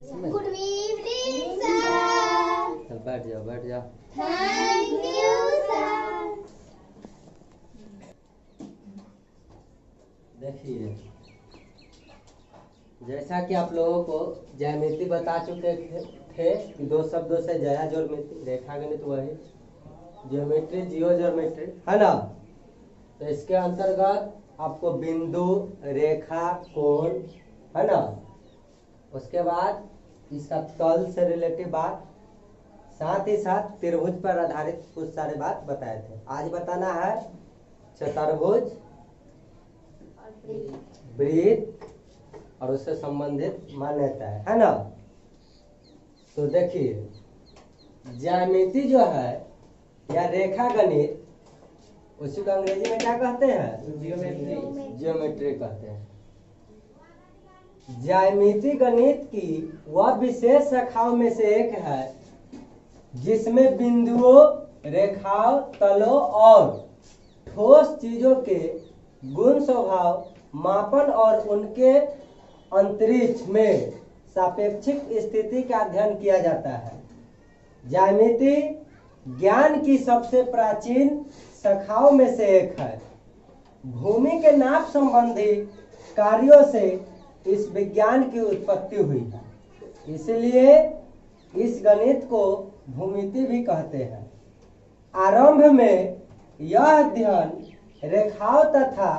Good evening sir. बैठ जाओ बैठ जाओ। Thank you sir. देखिए, जैसा कि आप लोगों को ज्यामिति बता चुके थे कि दो शब्दों से जया ज्योमेट्री, रेखा गणित वही ज्योमेट्री, जियो ज्योमेट्री है ना। तो इसके अंतर्गत आपको बिंदु, रेखा, कोण है ना, उसके बाद इसका तल से रिलेटिव बात, साथ ही साथ त्रिभुज पर आधारित कुछ सारे बात बताए थे। आज बताना है चतुर्भुज, वृत्त और उससे संबंधित मान्यता है ना। तो देखिए, ज्यामिति जो है या रेखा गणित, उसी को अंग्रेजी में क्या कहते हैं? ज्योमेट्री कहते हैं। ज्यामिति गणित की वह विशेष शाखाओं में से एक है जिसमें बिंदुओं, रेखाओं, तलों और ठोस चीजों के गुण, स्वभाव, मापन और उनके अंतरिक्ष में सापेक्षिक स्थिति का अध्ययन किया जाता है। ज्यामिति ज्ञान की सबसे प्राचीन शाखाओं में से एक है। भूमि के नाप संबंधी कार्यों से इस विज्ञान की उत्पत्ति हुई है, इसलिए इस गणित को भूमिति भी कहते हैं। आरंभ में यह अध्ययन रेखाओं तथा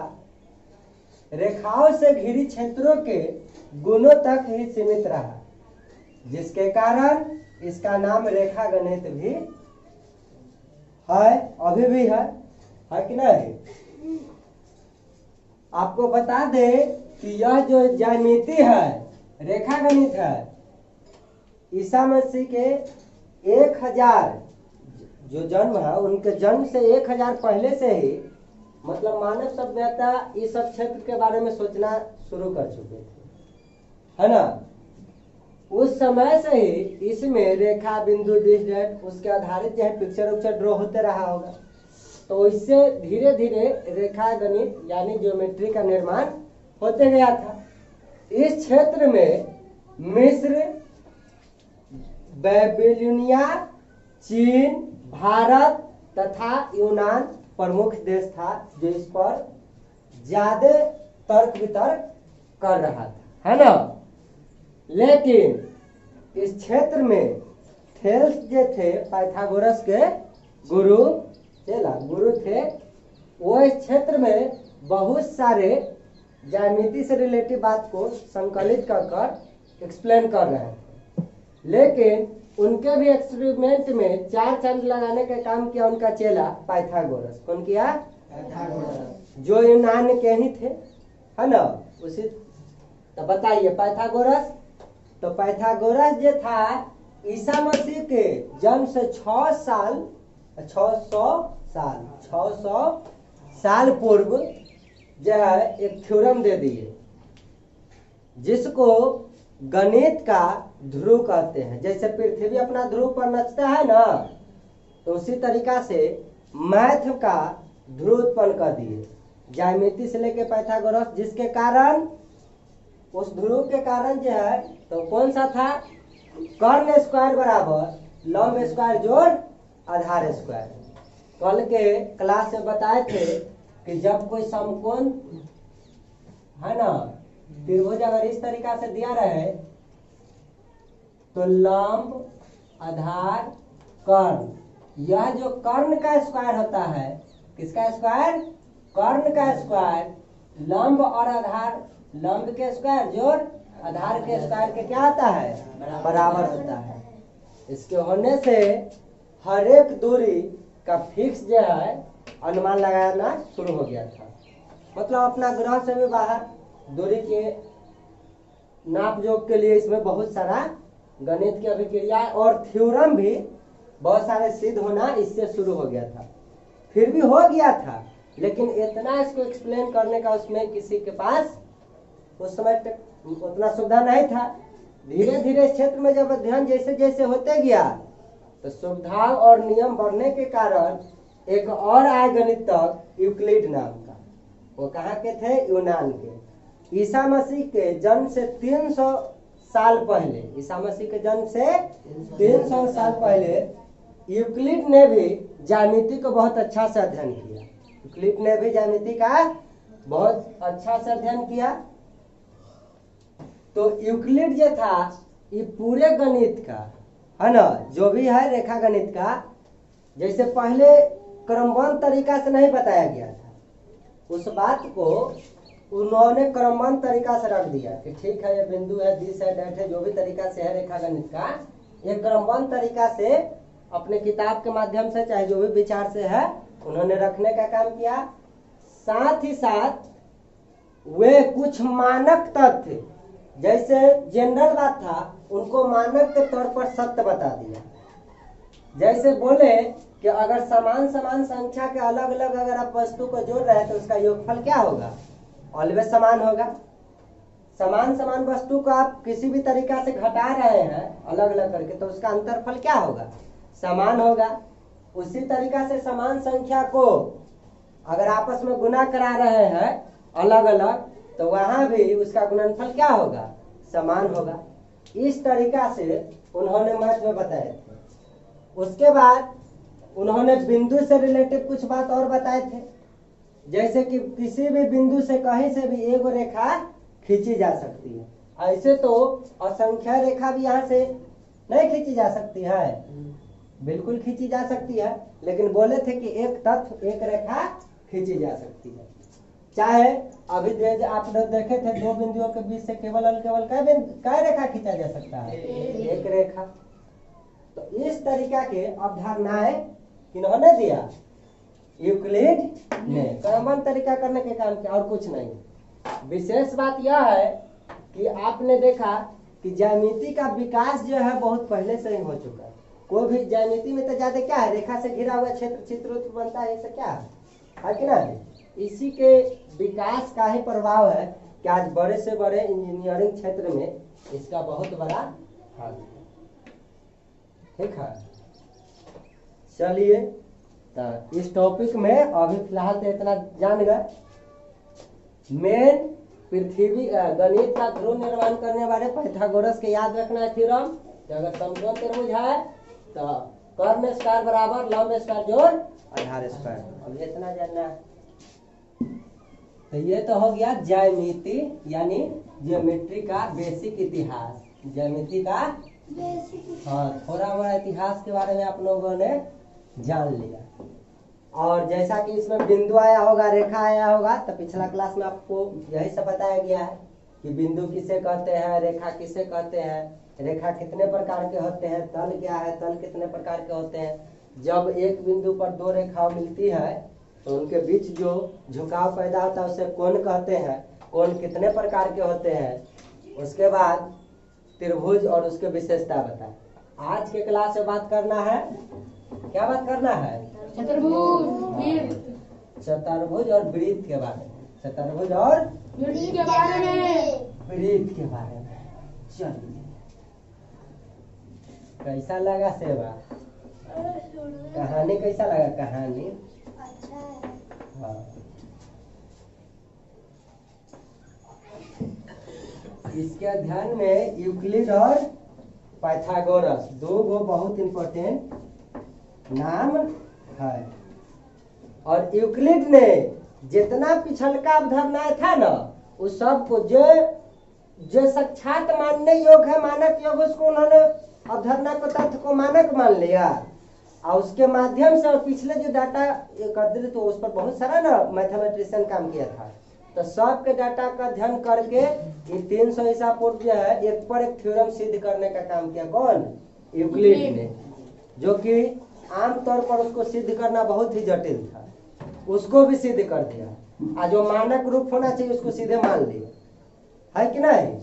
रेखाओं से घिरी क्षेत्रों के गुणों तक ही सीमित रहा, जिसके कारण इसका नाम रेखा गणित भी है, अभी भी है कि नहीं। आपको बता दे कि यह जो ज्यामिति है, रेखा गणित है, ईसा मसीह के 1000 जो जन्म है, उनके जन्म से 1000 पहले से ही मतलब मानव सभ्यता इस सब क्षेत्र के बारे में सोचना शुरू कर चुके थे, है ना। उस समय से ही इसमें रेखा, बिंदु, डिस्टेंस, उसके आधारित जो है पिक्चर उक्चर ड्रॉ होते रहा होगा। तो इससे धीरे धीरे रेखा गणित यानी ज्योमेट्री का निर्माण होते गया था। इस क्षेत्र में मिस्र, बेबीलोनिया, चीन, भारत तथा यूनान प्रमुख देश था जो इस पर ज्यादा तर्क वितर्क कर रहा था, है ना। लेकिन इस क्षेत्र में थेल्स जो थे, पाइथागोरस के गुरु थे, वो इस क्षेत्र में बहुत सारे ज्यामिति से रिलेटिव बात को संकलित कर एक्सप्लेन कर रहे थे। लेकिन उनके भी एक्सपेरिमेंट में 4 चांद लगाने का काम किया उनका चेला पाइथागोरस। कौन किया? पाइथागोरस, जो यूनान के ही थे, है ना। उसी तो बताइए पाइथागोरस, तो पाइथागोरस जो था ईसा मसीह के जन्म से 600 साल पूर्व जो है एक थ्योरम दे दिए, जिसको गणित का ध्रुव कहते हैं। जैसे पृथ्वी अपना ध्रुव पर नचता है ना, तो उसी तरीका से मैथ का ध्रुव उत्पन्न कर दिए, ज्यामिति से लेके पाइथागोरस, जिसके कारण उस ध्रुव के कारण जो है तो कौन सा था? कर्ण स्क्वायर बराबर लंब स्क्वायर जोड़ आधार स्क्वायर। कल के क्लास में बताए थे कि जब कोई समकोण है ना, त्रिभुज अगर इस तरीका से दिया रहे तो लंब, आधार, कर्ण, यह जो कर्ण का स्क्वायर होता है, किसका स्क्वायर? कर्ण का स्क्वायर लंब और आधार, लंब के स्क्वायर जोड़ आधार के स्क्वायर के क्या होता है? बराबर होता है। इसके होने से हर एक दूरी का फिक्स जो है अनुमान लगाना शुरू हो गया था। मतलब अपना ग्रह से भी बाहर दूरी के नाप जोक के लिए इसमें बहुत सारा गणित की अभिक्रिया और थ्योरम भी बहुत सारे सिद्ध होना इससे शुरू हो गया था। फिर भी हो गया था, लेकिन इतना इसको एक्सप्लेन करने का उसमें किसी के पास उस समय तक उतना सुविधा नहीं था। धीरे धीरे क्षेत्र में जब अध्ययन जैसे जैसे होते गया तो सुविधा और नियम बढ़ने के कारण एक और आय गणितज्ञ यूक्लिड नाम का, वो कहाँ के थे? यूनान के। ईसा मसीह के जन्म से 300 साल पहले, ईसा मसीह के जन्म से 300 साल पहले यूक्लिड ने भी ज्यामिति को बहुत अच्छा से अध्ययन किया। यूक्लिड ने भी ज्यामिति का बहुत अच्छा से अध्ययन किया। तो यूक्लिड जो था ये पूरे गणित का है ना, जो भी है रेखा गणित का, जैसे पहले क्रमबद्ध तरीका से नहीं बताया गया था, उस बात को उन्होंने क्रमबद्ध तरीका से रख दिया कि ठीक है ये बिंदु है, दिस है, डेट है, जो भी तरीका से है रेखा गणित का, ये क्रमबद्ध तरीका से अपने किताब के माध्यम से चाहे जो भी विचार से है उन्होंने रखने का काम किया। साथ ही साथ वे कुछ मानक तथ्य, जैसे जनरल बात था, उनको मानक के तौर पर सत्य बता दिया। जैसे बोले कि अगर समान समान संख्या के अलग अलग अगर आप वस्तु को जोड़ रहे हैं तो उसका योगफल क्या होगा, ऑलवेज समान होगा। समान समान वस्तु को आप किसी भी तरीका से घटा रहे हैं अलग अलग करके तो उसका अंतरफल क्या होगा, समान होगा। उसी तरीका से समान संख्या को अगर आपस में गुना करा रहे हैं अलग अलग तो वहां भी उसका गुणनफल क्या होगा, समान होगा। इस तरीका से उन्होंने महत्व बताए थे। उसके बाद उन्होंने बिंदु से रिलेटेड कुछ बात और बताए थे, जैसे कि किसी भी बिंदु से कहीं से भी एक रेखा खींची जा सकती है। ऐसे तो असंख्य रेखा भी यहाँ से नहीं खींची जा सकती है, बिल्कुल खींची जा सकती है, लेकिन बोले थे कि एक तत्व एक रेखा खींची जा सकती है। चाहे अभी आप लोग देखे थे दो बिंदुओं के बीच से केवल कै रेखा खींचा जा सकता है, एक रेखा। तो इस तरीका के अवधारणाएं किन्होंने दिया, यूक्लिड ने क्रमबद्ध तरीका करने के काम किया और कुछ नहीं। विशेष बात यह है कि आपने देखा कि ज्यामिति का विकास जो है बहुत पहले से ही हो चुका है। कोई भी ज्यामिति में तो ज्यादा क्या है, रेखा से घिरा हुआ क्षेत्र चित्र बनता है, इससे क्या है कि ना, इसी के विकास का ही प्रभाव है कि आज बड़े से बड़े इंजीनियरिंग क्षेत्र में इसका बहुत बड़ा हाथ है। ठीक है, चलिए तो इस टॉपिक में अभी फिलहाल तो इतना जान गए। मेन पृथ्वी गणित का ध्रुव निर्माण करने वाले पाइथागोरस के याद रखना है थ्योरम कि अगर समकोण त्रिभुज है तो कर्ण स्क्वायर बराबर लंब स्क्वायर जोड़ आधार स्क्वायर। अब इतना जानना है। तो ये तो हो गया ज्यामिति यानी ज्योमेट्री का बेसिक इतिहास, ज्यामिति का हाँ थोड़ा बड़ा इतिहास के बारे में आप लोगों ने जान लिया। और जैसा कि इसमें बिंदु आया होगा, रेखा आया होगा, तो पिछला क्लास में आपको यही सब बताया गया है कि बिंदु किसे कहते हैं, रेखा किसे कहते हैं, रेखा कितने प्रकार के होते हैं, तल क्या है, तल कितने प्रकार के होते हैं। जब एक बिंदु पर दो रेखाएं मिलती है तो उनके बीच जो झुकाव पैदा होता है उसे कोण कहते हैं। कोण कितने प्रकार के होते हैं, उसके बाद त्रिभुज और उसके विशेषता बताए। आज के क्लास में बात करना है, क्या बात करना है, चतुर्भुज और वृत्त के बारे में, चतुर्भुज और वृत्त के बारे में, वृत्त के बारे में। चलिए कैसा लगा सेवा, कहानी कैसा लगा, कहानी अच्छा है। हाँ। इसके अध्ययन में यूक्लिड और पाइथागोरस दो गो बहुत इंपॉर्टेंट नाम है। और यूक्लिड ने जितना पिछलका अवधारणाएं था ना उस सब को जो साक्षात मानने योग्य है, मानक योग, उसको उन्होंने अवधारणा को तथ्य को मानक मान लिया और उसके माध्यम से और पिछले जो डाटा एकत्रित तो उस पर बहुत सारा ना मैथमेटिशियन काम किया था। तो सबके डाटा का अध्ययन करके ये 300 ईसा पूर्व जो है एक पर एक थ्योरम सिद्ध करने का काम किया। कौन, यूक्लिड ने, जो कि आमतौर पर उसको सिद्ध करना बहुत ही जटिल था, उसको भी सिद्ध कर दिया। और जो मानक रूप होना चाहिए उसको सीधे मान लिया, है कि नहीं।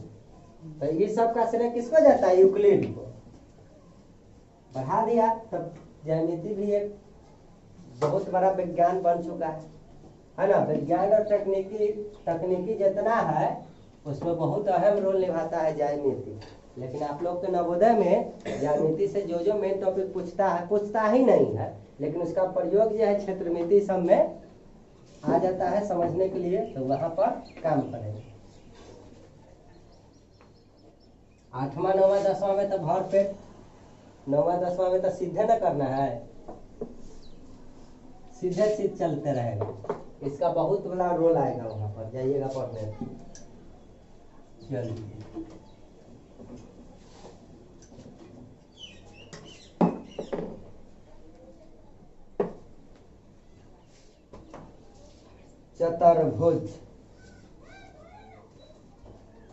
तो ये सब का श्रेय किसको जाता है, यूक्लिड को। बढ़ा दिया तब ज्यामिति भी एक बहुत बड़ा विज्ञान बन चुका है ना। विज्ञान और तकनीकी जितना है उसमें बहुत अहम रोल निभाता है ज्यामिति। लेकिन आप लोग के नवोदय में ज्यामिति से जो मेन टॉपिक पूछता ही नहीं है, लेकिन उसका प्रयोग जो है क्षेत्रमिति सब में आ जाता है समझने के लिए, तो वहां पर काम करेंगे। 8वां 9वां 10वां में तो भर पेट, 9वां 10वां में तो सीधे ना करना है, सीधे सीधे चलते रहेगा। इसका बहुत बड़ा रोल आएगा वहां पर, जाइएगा पढ़ने। चलिए चतुर्भुज,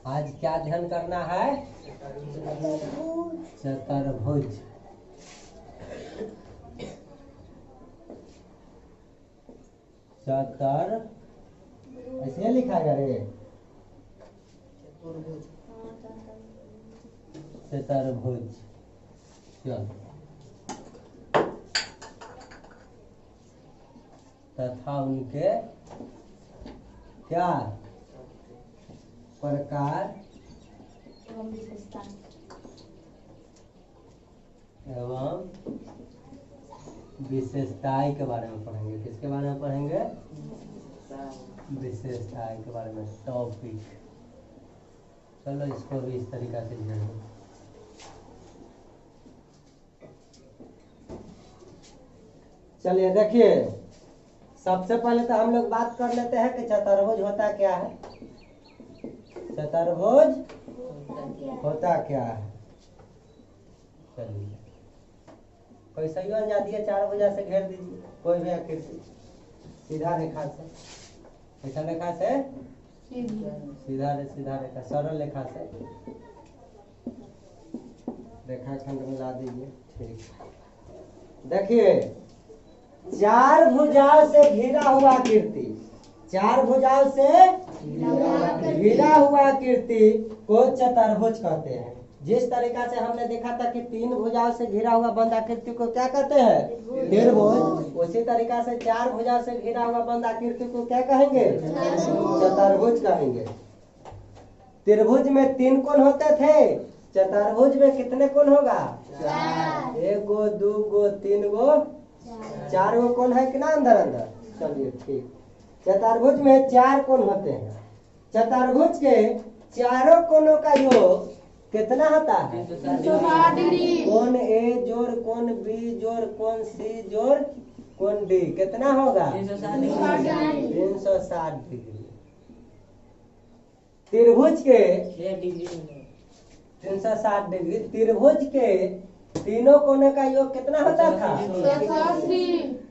आज क्या ध्यान करना है? चतुर्भुज। चतर ऐसे लिखा जा रे, चतुर्भुज। चल तथा उनके क्या प्रकार एवं विशेषताएं के बारे में पढ़ेंगे। किसके बारे में पढ़ेंगे? विशेषताएं के बारे में, टॉपिक। चलो इसको भी इस तरीका से जोड़ दो। चलिए देखिए, सबसे पहले तो हम लोग बात कर लेते हैं कि चतुर्भुज होता क्या है। चतुर्भुज होता क्या है? चलिए कोई सही बन जाती है, 4 भुजा से घेर दीजिए कोई भी आकृति, सीधा रेखा से, ऐसा रेखा से, सीधा रेखा, सरल रेखा से रेखाखंड मिला दीजिए। ठीक, देखिए 4 भुजाओं से घिरा हुआ आकृति, 4 भुजाओं से घिरा हुआ आकृति को चतुर्भुज कहते हैं। जिस तरीका से हमने देखा था कि 3 भुजाओं से घिरा हुआ बंद आकृति को क्या कहते हैं? त्रिभुज। उसी तरीका से 4 भुजाओं से घिरा हुआ बंद आकृति को क्या कहेंगे? चतुर्भुज कहेंगे। त्रिभुज में 3 कोण होते थे, चतुर्भुज में कितने कोण होगा? 1 गो 2 गो 3 गो 4 गो कोण है कि ना अंदर अंदर। चलिए ठीक, चतुर्भुज में 4 कोण होते हैं। चतुर्भुज के चारों कोणों का योग कितना होता है? 360 डिग्री। कोण ए जोड़ कोण बी जोड़ कोण सी जोड़ कोण डी कितना होगा? 360 डिग्री। त्रिभुज के 360 डिग्री, त्रिभुज के तीनों कोनों का योग कितना होता था?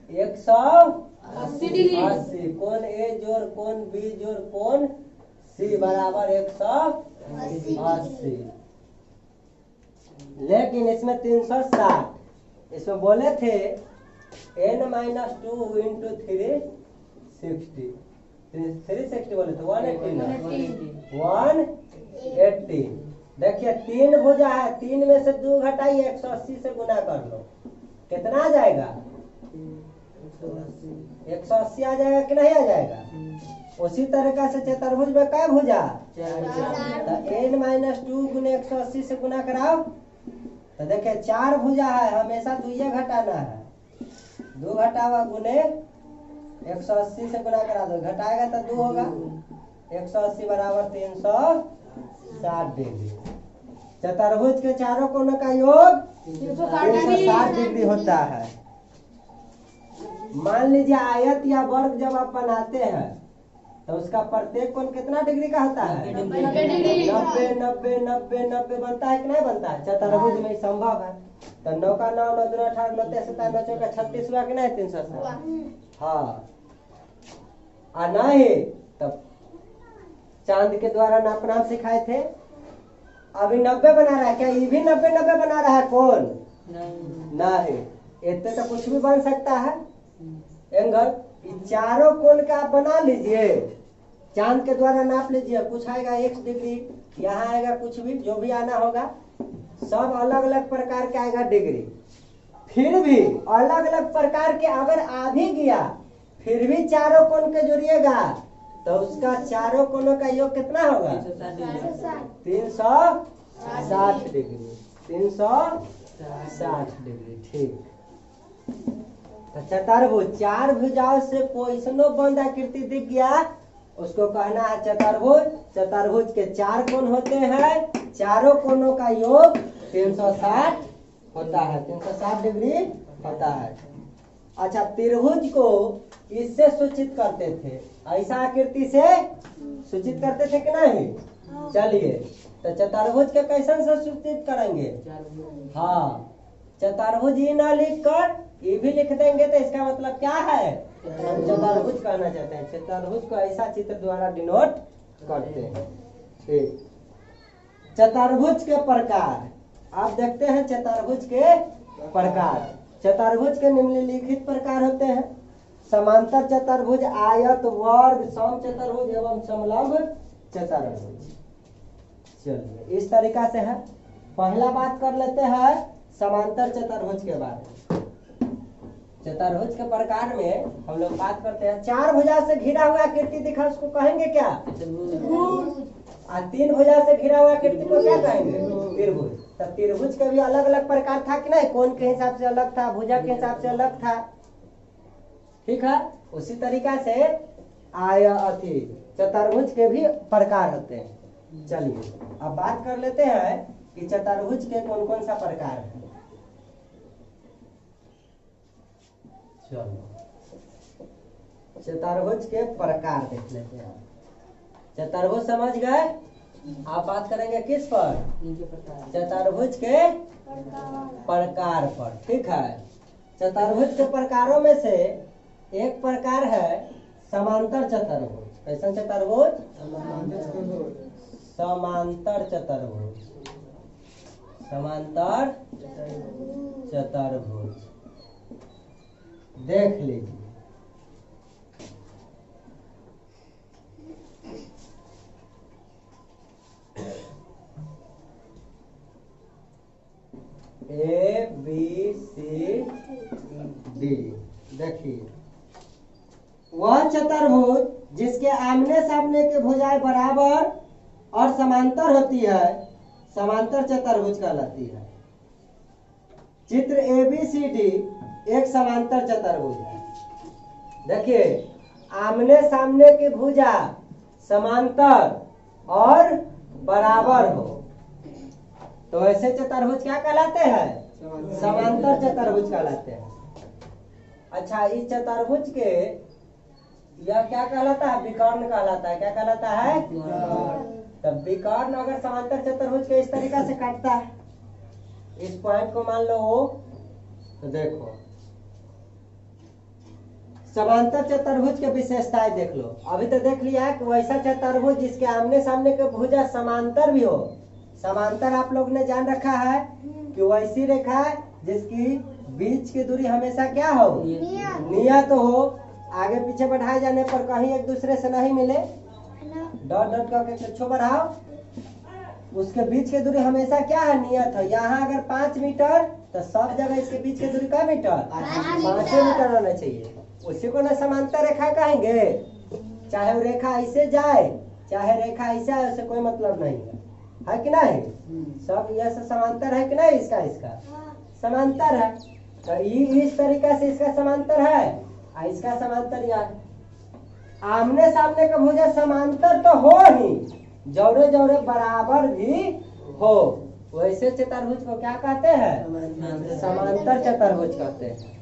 180 डिग्री। कोण ए जोड़ कोण बी जोड़ कोण सी बराबर 180। लेकिन इसमें 360, इसमें बोले थे n - 2 इंटू 360, 360 बोले थे 180। देखिए 3 भुजा है, 3 में से 2 घटाइए, 180 से गुना कर लो, कितना आ जाएगा? 180 आ जाएगा कि नहीं आ जाएगा? उसी तरीका से चतुर्भुज में क्या भुजा? n - 2 गुने 180 से गुना कराओ तो देखिए 4 भुजा है, हमेशा 2 ये घटाना है, 2 घटावा गुने 180 से गुना करा दो, घटाएगा तो 2 होगा, 180 बराबर 360 डिग्री। चतुर्भुज के चारों कोनों का योग 360 डिग्री होता है। मान लीजिए आयत या वर्ग जब आप बनाते हैं तो उसका प्रत्येक कोण कितना डिग्री का होता है? 90 डिग्री। 90 बनता है कि नहीं बनता है? चतुर्भुज में संभव है। तो 9 का 9 9 2 18 9 23 27 9 4 36 हुआ कि नहीं? 360। हाँ, और नहीं तब चांद के द्वारा नापना हम सिखाए थे। अभी 90 बना रहा है क्या? ये भी 90 बना रहा है कौन? नहीं, इतने तो कुछ भी बन सकता है एंगल। चारों कोण का आप बना लीजिए, चांद के द्वारा नाप लीजिए, कुछ आएगा 1 डिग्री, यहाँ आएगा कुछ भी, जो भी आना होगा सब अलग अलग प्रकार के आएगा डिग्री। फिर भी अलग अलग प्रकार के अगर आ भी गया फिर भी चारों कोण के जोड़िएगा तो उसका चारों कोणों का योग कितना होगा? 360 डिग्री। 360 डिग्री। ठीक, तो चतुर्भुज 4 भुजाओं से कोइसनो बंद आकृति दिख गया उसको कहना है चतुर्भुज। चतुर्भुज के 4 कोण होते हैं, चारों कोनों का योग 360 होता है, 360 डिग्री होता है। अच्छा, त्रिभुज को इससे सूचित करते थे, ऐसा आकृति से सूचित करते थे कि नहीं? चलिए, तो चतुर्भुज के कैसे से सूचित करेंगे? हाँ, चतुर्भुज ये ना लिख कर ये भी लिख देंगे तो इसका मतलब क्या है? हम चतुर्भुज कहना चाहते हैं। चतुर्भुज को ऐसा चित्र द्वारा डिनोट करते हैं। ठीक, चतुर्भुज के प्रकार आप देखते हैं। चतुर्भुज के प्रकार, चतुर्भुज के निम्नलिखित प्रकार होते हैं: समांतर चतुर्भुज, आयत, वर्ग, सम चतुर्भुज एवं समलंब चतुर्भुज। चलिए, इस तरीका से है। पहला बात कर लेते हैं समांतर चतुर्भुज के बारे में। चतुर्भुज के प्रकार में हम लोग बात करते हैं। चार भुजा से घिरा हुआ आकृति दिखा, उसको कहेंगे क्या? और तीन भुजा से घिरा हुआ आकृति को क्या कहेंगे? त्रिभुज। तो त्रिभुज के भी अलग अलग प्रकार था कि नहीं? कोण के हिसाब से अलग था, भुजा के हिसाब से अलग था। ठीक है, उसी तरीका से चतुर्भुज के भी प्रकार होते हैं। चलिए, अब बात कर लेते हैं कि चतुर्भुज के कौन कौन सा प्रकार है। चलो, चतुर्भुज के प्रकार देख लेते हैं। चतुर्भुज समझ गए? आप बात करेंगे किस पर? चतुर्भुज के प्रकार पर। ठीक है, चतुर्भुज के प्रकारों में से एक प्रकार है समांतर चतुर्भुज। कैसा चतुर्भुज? समांतर चतुर्भुज। समांतर चतुर्भुज देख लीजिए। ए बी सी डी, देखिए, वह चतुर्भुज जिसके आमने सामने के भुजाएं बराबर और समांतर होती है समांतर चतुर्भुज कहलाती है। चित्र ABCD एक समांतर चतुर्भुज है। देखिए, आमने सामने की भुजा समांतर और बराबर हो तो ऐसे चतुर्भुज क्या कहलाते हैं? समांतर चतुर्भुज कहलाते हैं। अच्छा, इस चतुर्भुज के यह क्या कहलाता है? विकर्ण कहलाता है। क्या कहलाता है? तब विकर्ण अगर समांतर चतुर्भुज के इस तरीका से काटता है, इस पॉइंट को मान लो O, तो देखो समांतर चतुर्भुज के विशेषताएं देख लो। अभी तो देख लिया कि वैसा चतुर्भुज जिसके आमने सामने के भुजा समांतर भी हो। समांतर आप लोग ने जान रखा है कि वैसी रेखा जिसकी बीच की दूरी हमेशा क्या हो? नियत हो। आगे पीछे बढ़ाए जाने पर कहीं एक दूसरे से नहीं मिले, डॉट डॉट करके छो बढ़ाओ, उसके बीच की दूरी हमेशा क्या है? नियत है। यहाँ अगर 5 मीटर तो सब जगह इसके बीच की दूरी क्या मीटर? 5 मीटर होना चाहिए। उसी को ना समांतर रेखा कहेंगे। चाहे वो रेखा ऐसे जाए चाहे रेखा ऐसे आए, उससे कोई मतलब नहीं है कि नहीं? सब यह समांतर है कि नहीं? इसका समांतर है। तो ये इस तरीका से इसका समांतर है, इसका समांतर यह है। आमने सामने का भुजा समांतर तो हो ही, जौरे जौरे बराबर भी हो, वैसे चतुर्भुज को क्या कहते हैं? समांतर चतुर्भुज कहते हैं।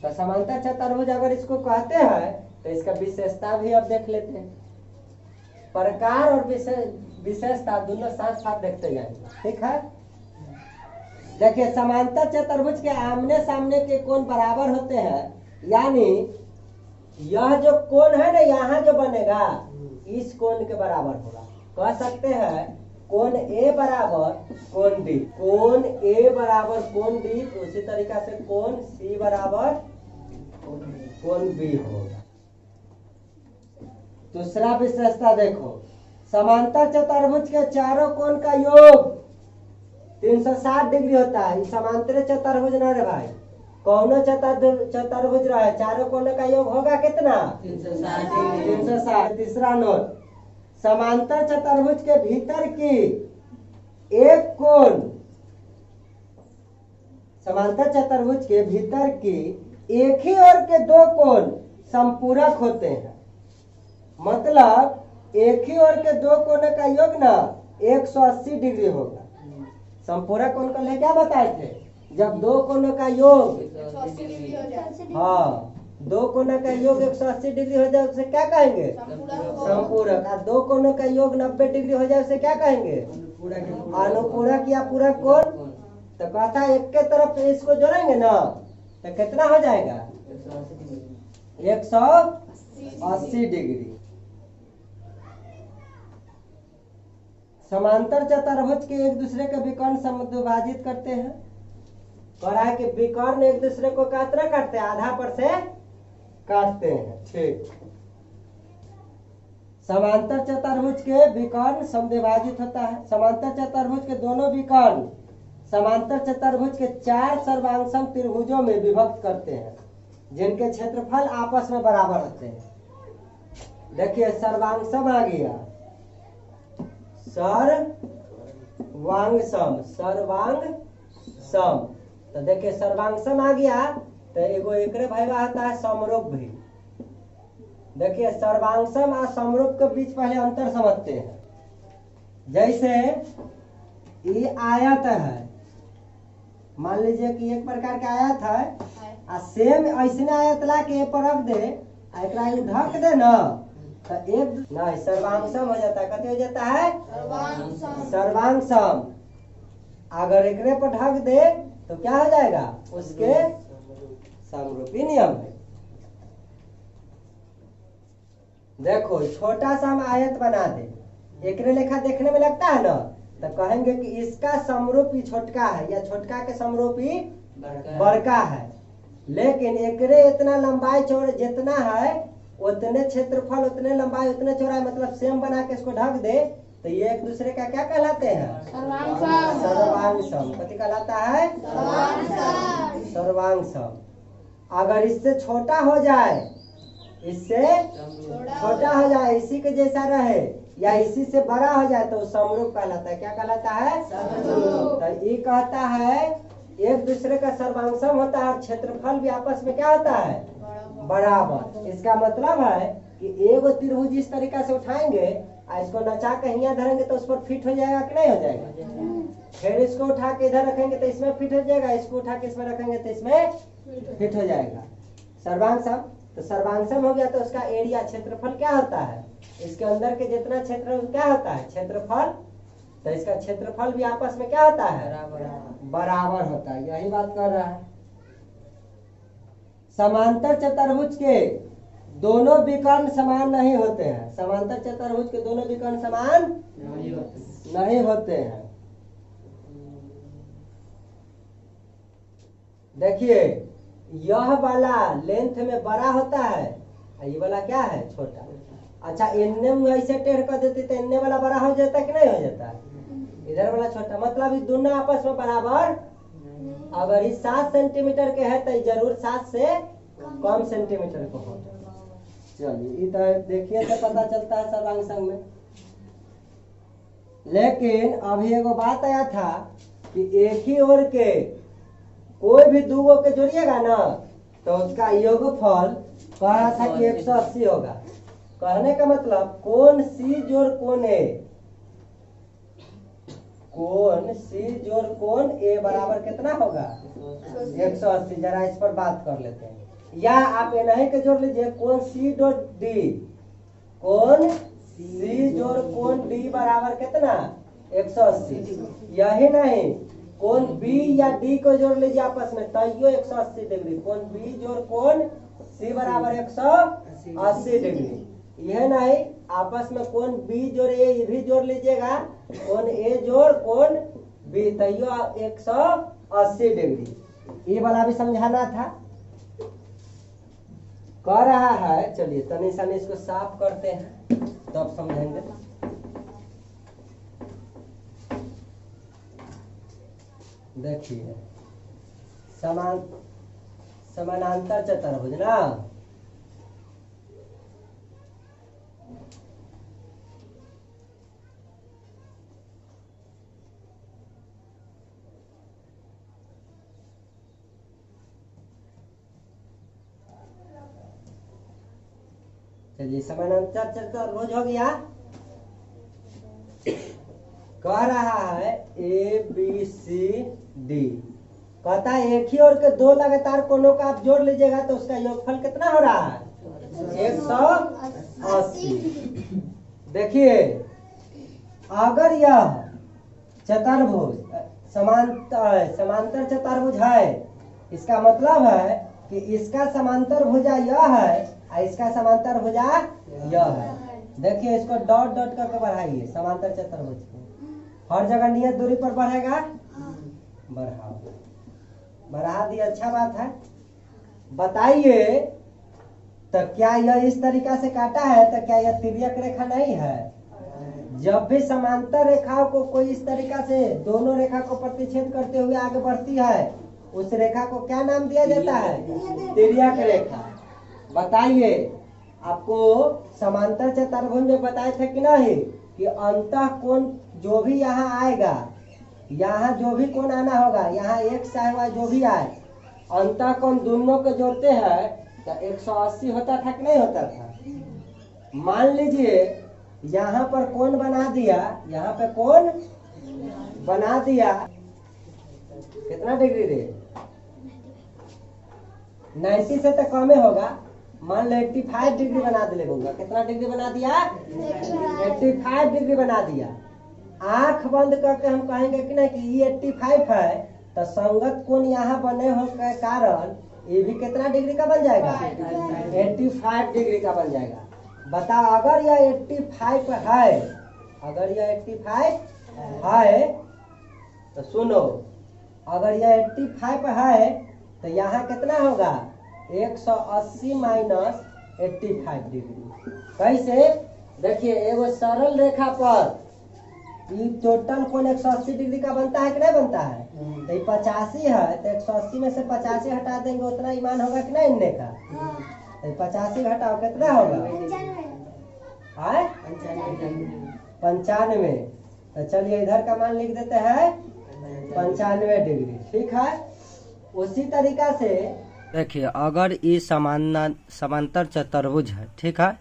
तो समांतर चतुर्भुज अगर इसको कहते हैं तो इसका विशेषता भी अब देख लेते हैं। प्रकार और विशेषता दोनों साथ साथ देखते जाएंगे। ठीक है, देखिए, समांतर चतुर्भुज के आमने सामने के कोण बराबर होते हैं, यानी यह जो कोण है ना, यहाँ जो बनेगा इस कोण के बराबर होगा। कह सकते हैं कोण A बराबर कोण B, कोण A बराबर कोण B, तो उसी तरीका से कोण C बराबर कोण B होगा। दूसरा विशेषता देखो, समांतर चतुर्भुज के चारों कोण का योग 360 डिग्री होता है। समांतर चतुर्भुज न रे भाई, कौनो चतुर्भुज रहे, चारों कोण का योग होगा कितना? 360। तीसरा नोट, समांतर चतुर्भुज के भीतर की एक कोण, समांतर चतुर्भुज के भीतर की एक ही ओर के दो कोण संपूरक होते हैं। मतलब एक ही ओर के दो कोण का योग ना 180 डिग्री होगा। संपूरक कोण कल है क्या बताए थे, जब दो कोणों का योग, 180 डिग्री हो जाए। हाँ, दो कोणों का योग 180 डिग्री हो जाए उसे क्या कहेंगे, संपूरक। और दो कोणों का योग 90 डिग्री हो जाए उसे क्या कहेंगे, अनुपूरक या पूरक कोण। तो कहता है एक के तरफ इसको जोड़ेंगे ना तो कितना हो जाएगा, 180 डिग्री। समांतर चतुर्भुज के एक दूसरे के विकर्ण समद्विभाजित करते हैं। कह रहा है कि विकर्ण एक दूसरे को कितना करते हैं, आधा पर से काटते हैं। ठीक, समांतर चतुर्भुज के विकर्ण समद्विभाजित होता है। समांतर चतुर्भुज के दोनों विकर्ण समांतर चतुर्भुज के 4 सर्वांगसम त्रिभुजों में विभक्त करते हैं जिनके क्षेत्रफल आपस में बराबर होते हैं। देखिए सर्वांगसम आ गया, सर्वांगसम, सर्वांगसम। तो देखिए सर्वांगसम आ गया तो एगो एकरे भैया होता है समरूप भी। देखिए सर्वांगसम और समरूप के बीच पहले अंतर समझते हैं। जैसे ये आयत है, मान लीजिए कि एक प्रकार का आयत है और सेम ऐसने आयत ला के पर रख दे, एकरा ढक दे ना तो एक नहीं सर्वांगसम हो जाता है। कते हो जाता है, सर्वांगसम। अगर एकरे पर ढक दे तो क्या हो जाएगा, उसके समरूपी नियम है। देखो छोटा सा हम आयत बना दे, एकरे लेखा देखने में लगता है ना, तो कहेंगे कि इसका समरूप ही छोटका है या छोटका के समरूप ही बड़का है। लेकिन एकरे इतना लंबाई चौड़ाई जितना है उतने क्षेत्रफल उतने लंबाई उतने चौड़ाई, मतलब सेम बना के इसको ढक दे तो ये एक दूसरे का क्या कहलाते हैं, सर्वांगसम। कथी कहलाता है, सर्वांगसम। अगर इससे छोटा हो जाए, इससे छोटा हो जाए, इसी के जैसा रहे या इसी से बड़ा हो जाए तो समरूप कहलाता है। क्या कहलाता है, समरूप। तो ये कहता है एक दूसरे का सर्वांगसम होता है और क्षेत्रफल भी आपस में क्या होता है, बराबर। इसका मतलब है कि एगो त्रिभुज इस तरीका से उठाएंगे और इसको नचा के यहाँ धरेंगे तो उस पर फिट हो जाएगा कि नहीं हो जाएगा। फिर इसको उठा के इधर रखेंगे तो इसमें फिट हो जाएगा, इसको उठा के इसमें रखेंगे तो इसमें फिट हो जाएगा। सर्वांगसम, तो सर्वांगसम हो गया तो उसका एरिया क्षेत्रफल क्या होता है, इसके अंदर के जितना क्षेत्र क्या होता है, क्षेत्रफल। तो इसका क्षेत्रफल भी आपस में क्या होता है, बराबर होता है। यही बात कर रहा है। समांतर चतुर्भुज के दोनों विकर्ण समान नहीं होते हैं। समांतर चतुर्भुज के दोनों विकर्ण समान नहीं होते हैं। देखिए यह वाला लेंथ में बड़ा होता है, ये वाला क्या है, छोटा। अच्छा इन्ने में ऐसे टेढ़ कर देते तो इन्ने वाला बड़ा हो जाता कि नहीं हो जाता, इधर वाला छोटा। मतलब ये दोनों आपस में बराबर। अगर ये 7 सेंटीमीटर के है तो जरूर 7 से कम सेंटीमीटर को हो। चलिए इधर देखिए तो पता चलता है सर्वांगसम में। लेकिन अभी एगो बात आया था कि एक ही ओर के कोई भी दो के जोड़िएगा ना तो उसका योगफल कह रहा था कि 180 होगा। कहने का मतलब कोण सी जोड़ कोण ए, कोण सी जोड़ कोण ए बराबर कितना होगा, 180। जरा इस पर बात कर लेते हैं। या आप ये नहीं के जोड़ लीजिए कोण सी डॉट डी, कोण सी जोड़ कोण डी बराबर कितना, 180। यही नहीं कोण बी या डी को जोड़ लीजिए आपस में तैयो 180 डिग्री। कोण बी जोड़ कोण सी बराबर 180 डिग्री। यह नहीं आपस में कोण बी जोड़ ए ये भी जोड़ लीजिएगा, कोण ए जोड़ कोण बी तैयो 180 डिग्री। ये वाला भी समझाना था, कह रहा है। चलिए तनी सा इसको साफ करते हैं तब समझेंगे। देखिए समानांतर चतुर्भुज ना, चलिए समानांतर चतुर्भुज हो गया। कह रहा है ABCD, कहता है एक ही और के दो लगातार कोनों का आप जोड़ लीजिएगा तो उसका योगफल कितना हो रहा है 180। देखिए अगर यह चतुर्भुज समांतर चतुर्भुज है, इसका मतलब है कि इसका समांतर भुजा यह है और इसका समांतर भुजा यह है। देखिए इसको डॉट डॉट करके बढ़ाइए, समांतर चतुर्भुज को हर जगह नियत दूरी पर बढ़ेगा, बढ़ा दिए, अच्छा बात है। बताइए तो क्या यह इस तरीका से काटा है तो क्या यह तिर्यक रेखा नहीं है? जब भी समांतर रेखाओं को कोई इस तरीका से दोनों रेखा को प्रतिच्छेद करते हुए आगे बढ़ती है, उस रेखा को क्या नाम दिया जाता है? तिर्यक रेखा। बताइए आपको समांतर चतुर्भुज में बताए थे कि नहीं कि अंतः कोण जो भी यहाँ आएगा, यहाँ जो भी कोण आना होगा, यहाँ x चाहे y जो भी आए, अंतः कोण दोनों को जोड़ते हैं तो 180 होता था कि नहीं होता था? मान लीजिए यहाँ पर कोण बना दिया, यहाँ पे कोण बना दिया, कितना डिग्री रे? 90 से तो कम ही होगा, मान लो 85 डिग्री बना दिले होगा। कितना डिग्री बना दिया? 85 डिग्री बना दिया। आंख बंद करके हम कहेंगे कि नहीं कि ये 85 है तो संगत कोण यहाँ बने हो के कारण ये भी कितना डिग्री का बन जाएगा? 85 डिग्री का बन जाएगा। बताओ अगर यह 85 है, अगर यह 85 है तो सुनो, अगर यह 85 है तो यहाँ कितना होगा? 180 माइनस 85 डिग्री। कैसे? देखिए एगो सरल रेखा पर ये टोटल कोण 180 डिग्री का बनता है कि नहीं बनता है? तो ये 85 है तो 180 में से 85 हटा देंगे, उतना ही मान होगा कि नहीं इनने का? तो 85 घटाओ कितना होगा? 95। तो चलिए इधर का मान लिख देते हैं 95 डिग्री। ठीक है। उसी तरीका से देखिए अगर ये समांतर चतुर्भुज है, ठीक है,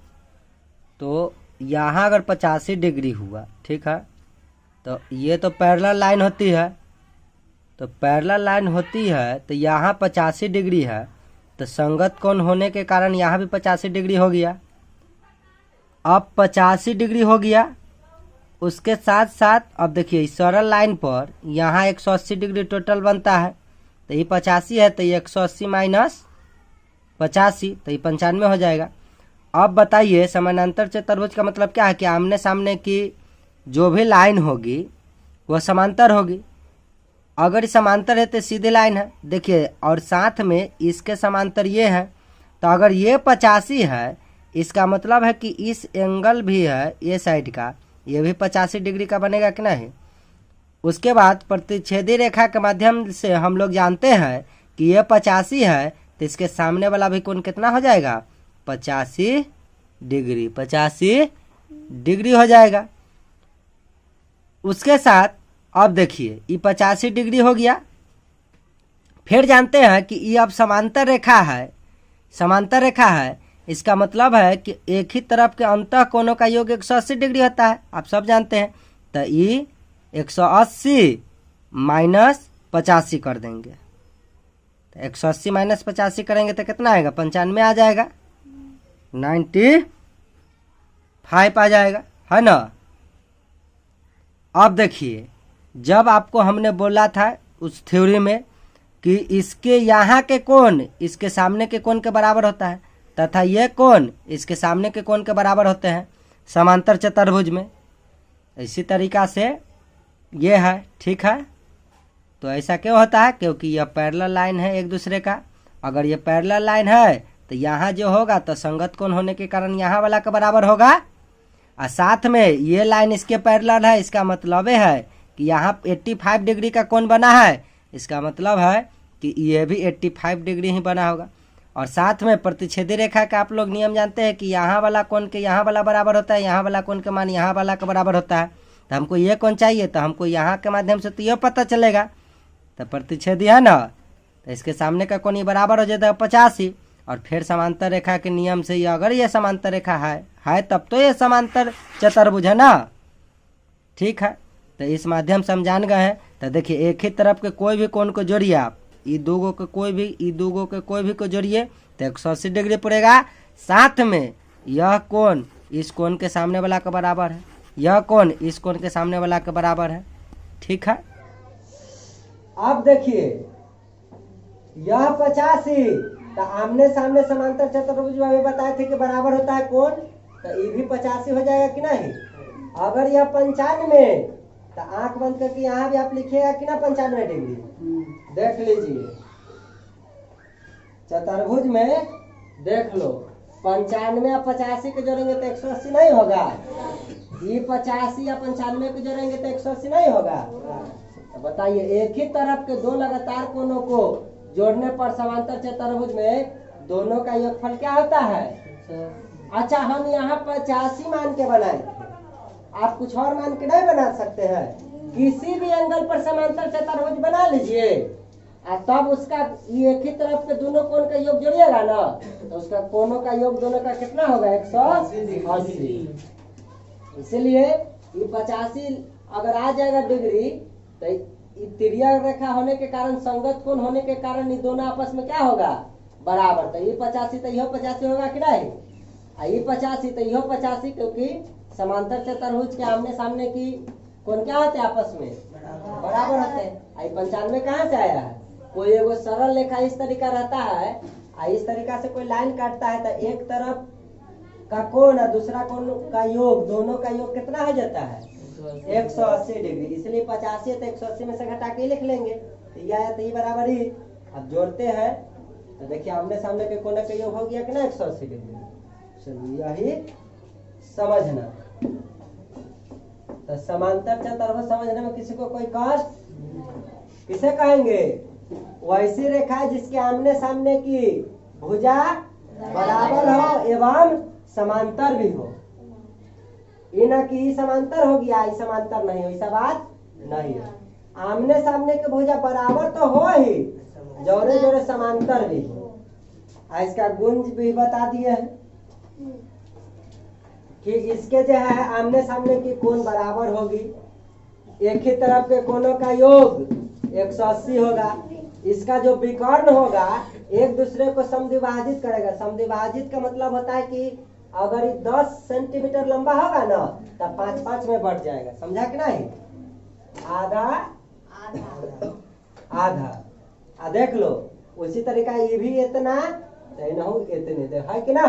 तो यहाँ अगर 85 डिग्री हुआ, ठीक है, तो ये तो पैरेलल लाइन होती है, तो पैरेलल लाइन होती है तो यहाँ 85 डिग्री है तो संगत कोण होने के कारण यहाँ भी 85 डिग्री हो गया। अब 85 डिग्री हो गया, उसके साथ साथ अब देखिए इस सरल लाइन पर यहाँ 180 डिग्री टोटल बनता है, तो ये 85 है तो ये 180 माइनस 85 तो ये 95 हो जाएगा। अब बताइए समानांतर चतुर्भुज का मतलब क्या है कि आमने सामने की जो भी लाइन होगी वह समांतर होगी। अगर समांतर है तो सीधी लाइन है, देखिए, और साथ में इसके समांतर ये है, तो अगर ये 85 है इसका मतलब है कि इस एंगल भी है ये साइड का, ये भी 85 डिग्री का बनेगा कि नहीं। उसके बाद प्रतिच्छेदी रेखा के माध्यम से हम लोग जानते हैं कि ये 85 है तो इसके सामने वाला भी कोण कितना हो जाएगा? 85 डिग्री, 85 डिग्री हो जाएगा। उसके साथ अब देखिए ये 85 डिग्री हो गया, फिर जानते हैं कि ये अब समांतर रेखा है, समांतर रेखा है, इसका मतलब है कि एक ही तरफ के अंतः कोणों का योग 180 डिग्री होता है, आप सब जानते हैं। तो ये 180 माइनस 85 कर देंगे, तो 180 माइनस 85 करेंगे तो कितना आएगा? 95 आ जाएगा, 95 आ जाएगा, है ना। अब देखिए जब आपको हमने बोला था उस थ्योरी में कि इसके यहाँ के कोण इसके सामने के कोण के बराबर होता है तथा ये कोण इसके सामने के कोण के बराबर होते हैं समांतर चतुर्भुज में, इसी तरीका से ये है, ठीक है। तो ऐसा क्यों होता है? क्योंकि यह पैरेलल लाइन है एक दूसरे का। अगर ये पैरेलल लाइन है तो यहाँ जो होगा तो संगत कोण होने के कारण यहाँ वाला के बराबर होगा, और साथ में ये लाइन इसके पैरेलल है, इसका मतलब है कि यहाँ 85 डिग्री का कोण बना है, इसका मतलब है कि ये भी 85 डिग्री ही बना होगा। और साथ में प्रतिच्छेदी रेखा का आप लोग नियम जानते हैं कि यहाँ वाला कोण के यहाँ वाला बराबर होता है, यहाँ वाला कोण के मान यहाँ वाला का बराबर होता है। तो हमको ये कोण चाहिए तो हमको यहाँ के माध्यम से तो ये पता चलेगा, तो प्रतिच्छेदी है ना, तो इसके सामने का कोण ये बराबर हो जाता है 85। और फिर समांतर रेखा के नियम से ये अगर ये समांतर रेखा है तब तो ये समांतर चतुर्भुज है ना, ठीक है। तो इस माध्यम से हम जान गए हैं। तो देखिए एक ही तरफ के कोई भी कोण को जोड़िए आप, ई दूगो के कोई भी को जोड़िए तो 180 डिग्री पड़ेगा। साथ में यह कोण इस कोण के सामने वाला के बराबर है, यह कोण इस कोण के सामने वाला के बराबर है। ठीक है। अब देखिए यह 85 तो आमने सामने समांतर चतुर्भुज में अभी बताए थे कि बराबर होता है कोण, तो ये भी 85 हो जाएगा कि नहीं। अगर यह 95 तो आंख बंद करके यहाँ भी आप लिखिएगा कि ना 95 डिग्री। देख लीजिए चतुर्भुज में देख लो 95 या 85 के जोड़ेंगे तो 180 नहीं होगा। ये 85 या 95 के जोड़ेंगे तो 180 नहीं होगा। तो बताइए एक ही तरफ के दो लगातार कोणों को जोड़ने पर समांतर चतुर्भुज में दोनों का योगफल क्या होता है। अच्छा हम यहाँ 85 मान के बनाए थे, आप कुछ और मान के नहीं बना सकते हैं। किसी भी एंगल पर समांतर चतुर्भुज बना लीजिए और तब उसका ये एक ही तरफ के दोनों कोण का योग जोड़िएगा ना, तो उसका कोणों का योग दोनों का कितना होगा 180। इसलिए ये 85 अगर आ जाएगा डिग्री तो तिर्यक रेखा होने के कारण, संगत कोण होने के कारण ये दोनों आपस में क्या होगा बराबर। तो ये 85 तो यह 85 होगा कि नहीं, ये 85 तो यह 85, क्योंकि समांतर चतुर्भुज के आमने सामने की कोण क्या होते हैं आपस में बराबर होते हैं। आई 95 कहाँ से आया है। कोई एगो सरल रेखा इस तरीका रहता है, इस तरीका से कोई लाइन काटता है तो एक तरफ का कोण और दूसरा कोण का योग, दोनों का योग कितना हो जाता है 180 डिग्री। इसलिए 85 तो 180 में से घटा के लिख लेंगे तो यह आया, तो ये बराबर ही। अब जोड़ते हैं तो देखिए आमने सामने के कोण का योग हो गया कि ना 180 डिग्री। चलिए यही समझना। तो समांतर चतुर्भुज समझने में किसी को कोई कष्ट, किसे कहेंगे वैसी रेखा है जिसके आमने सामने की भुजा बराबर हो एवं समांतर भी हो। ये ना कि समांतर हो गया ई समांतर नहीं हो, ऐसा बात नहीं है। आमने सामने के भुजा बराबर तो हो ही, जोड़े जोड़े समांतर भी हो। इसका गुण भी बता दिए हैं कि इसके जो है आमने सामने की कोण बराबर होगी, एक ही तरफ के कोणों का योग 180 होगा। इसका जो विकर्ण होगा एक दूसरे को समद्विभाजित करेगा। समद्विभाजित का मतलब होता है कि अगर ये 10 सेंटीमीटर लंबा होगा ना तब 5-5 में बढ़ जाएगा, समझा कि नहीं। आधा आधा देख लो। उसी तरीका ये भी इतना इतने है कि ना,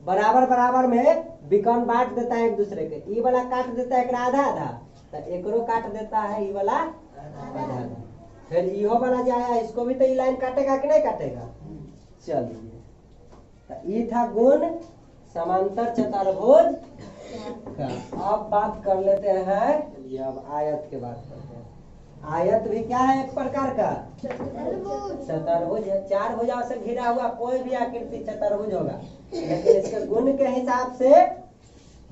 बराबर बराबर में विकर्ण बांट देता है एक दूसरे के। ये वाला काट देता है आधा आधा, तो एकरो काट देता है ये वाला आधा आधा। फिर इहो वाला जो आया इसको भी तो ये लाइन काटेगा कि नहीं काटेगा। चलिए तो ये था गुण समांतर चतुर्भुज का। अब बात कर लेते हैं, अब आयत के बात करते हैं। आयत भी क्या है एक प्रकार का चतुर्भुज है। 4 भुजाओं से घिरा हुआ कोई भी आकृति चतुर्भुज होगा। लेकिन इसके गुण के हिसाब से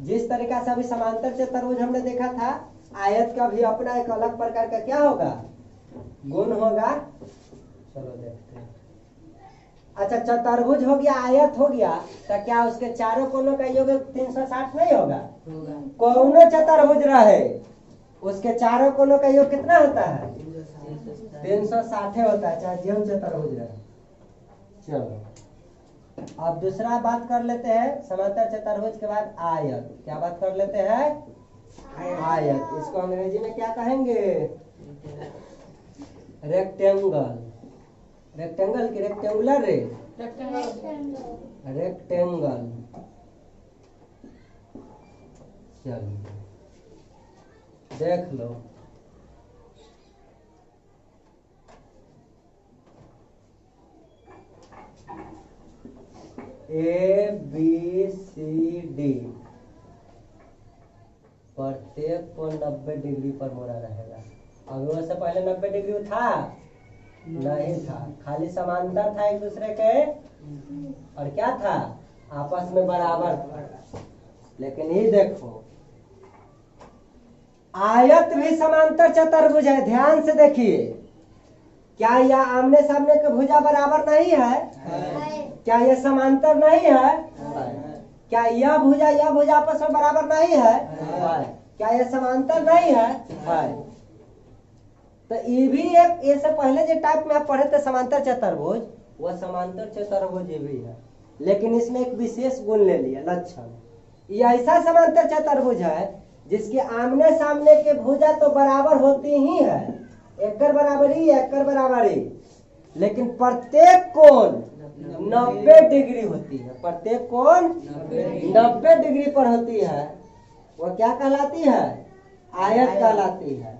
जिस तरीका से अभी समांतर चतुर्भुज हमने देखा था, आयत का भी अपना एक अलग प्रकार का क्या होगा गुण होगा। चलो देखते हैं। अच्छा चतुर्भुज हो गया, आयत हो गया, तो क्या उसके चारों कोनों का योग 360 नहीं होगा। कौनो चतुर्भुज रहे उसके चारों कोनों का योग कितना होता है 360 होता है, चाहे जीवन चतुर्भुज रहे। चलो अब दूसरा बात कर लेते हैं समांतर चतुर्भुज के बाद आयत। क्या बात कर लेते हैं आयत। इसको अंग्रेजी में क्या कहेंगे रेक्टेंगल। रेक्टेंगल की रेक्टेंगुलर रे रेक्टेंगल। चलिए देख लो। ABCD प्रत्येक को 90 डिग्री पर मोड़ा रहेगा। अभी उससे पहले 90 डिग्री था नहीं था, खाली समांतर था एक दूसरे के और क्या था आपस में बराबर था। लेकिन ये देखो आयत भी समांतर चतुर्भुज है। ध्यान से देखिए, क्या यह आमने सामने के भुजा बराबर नहीं है? क्या यह समांतर नहीं है? क्या यह भुजा आपस में बराबर नहीं है? क्या ये समांतर नहीं है? है। तो ये भी एक, ऐसे पहले जो टाइप में आप पढ़े थे समांतर चतुर्भुज, वह समांतर चतुर्भुज ये भी है, लेकिन इसमें एक विशेष गुण ले लिया, लक्षण। ये ऐसा समांतर चतुर्भुज है जिसके आमने सामने के भुजा तो बराबर होती ही है, एकर बराबरी एकर बराबरी, लेकिन प्रत्येक कोण 90 डिग्री होती है। प्रत्येक कोण 90 डिग्री पर होती है। वह क्या कहलाती है? आयत कहलाती है।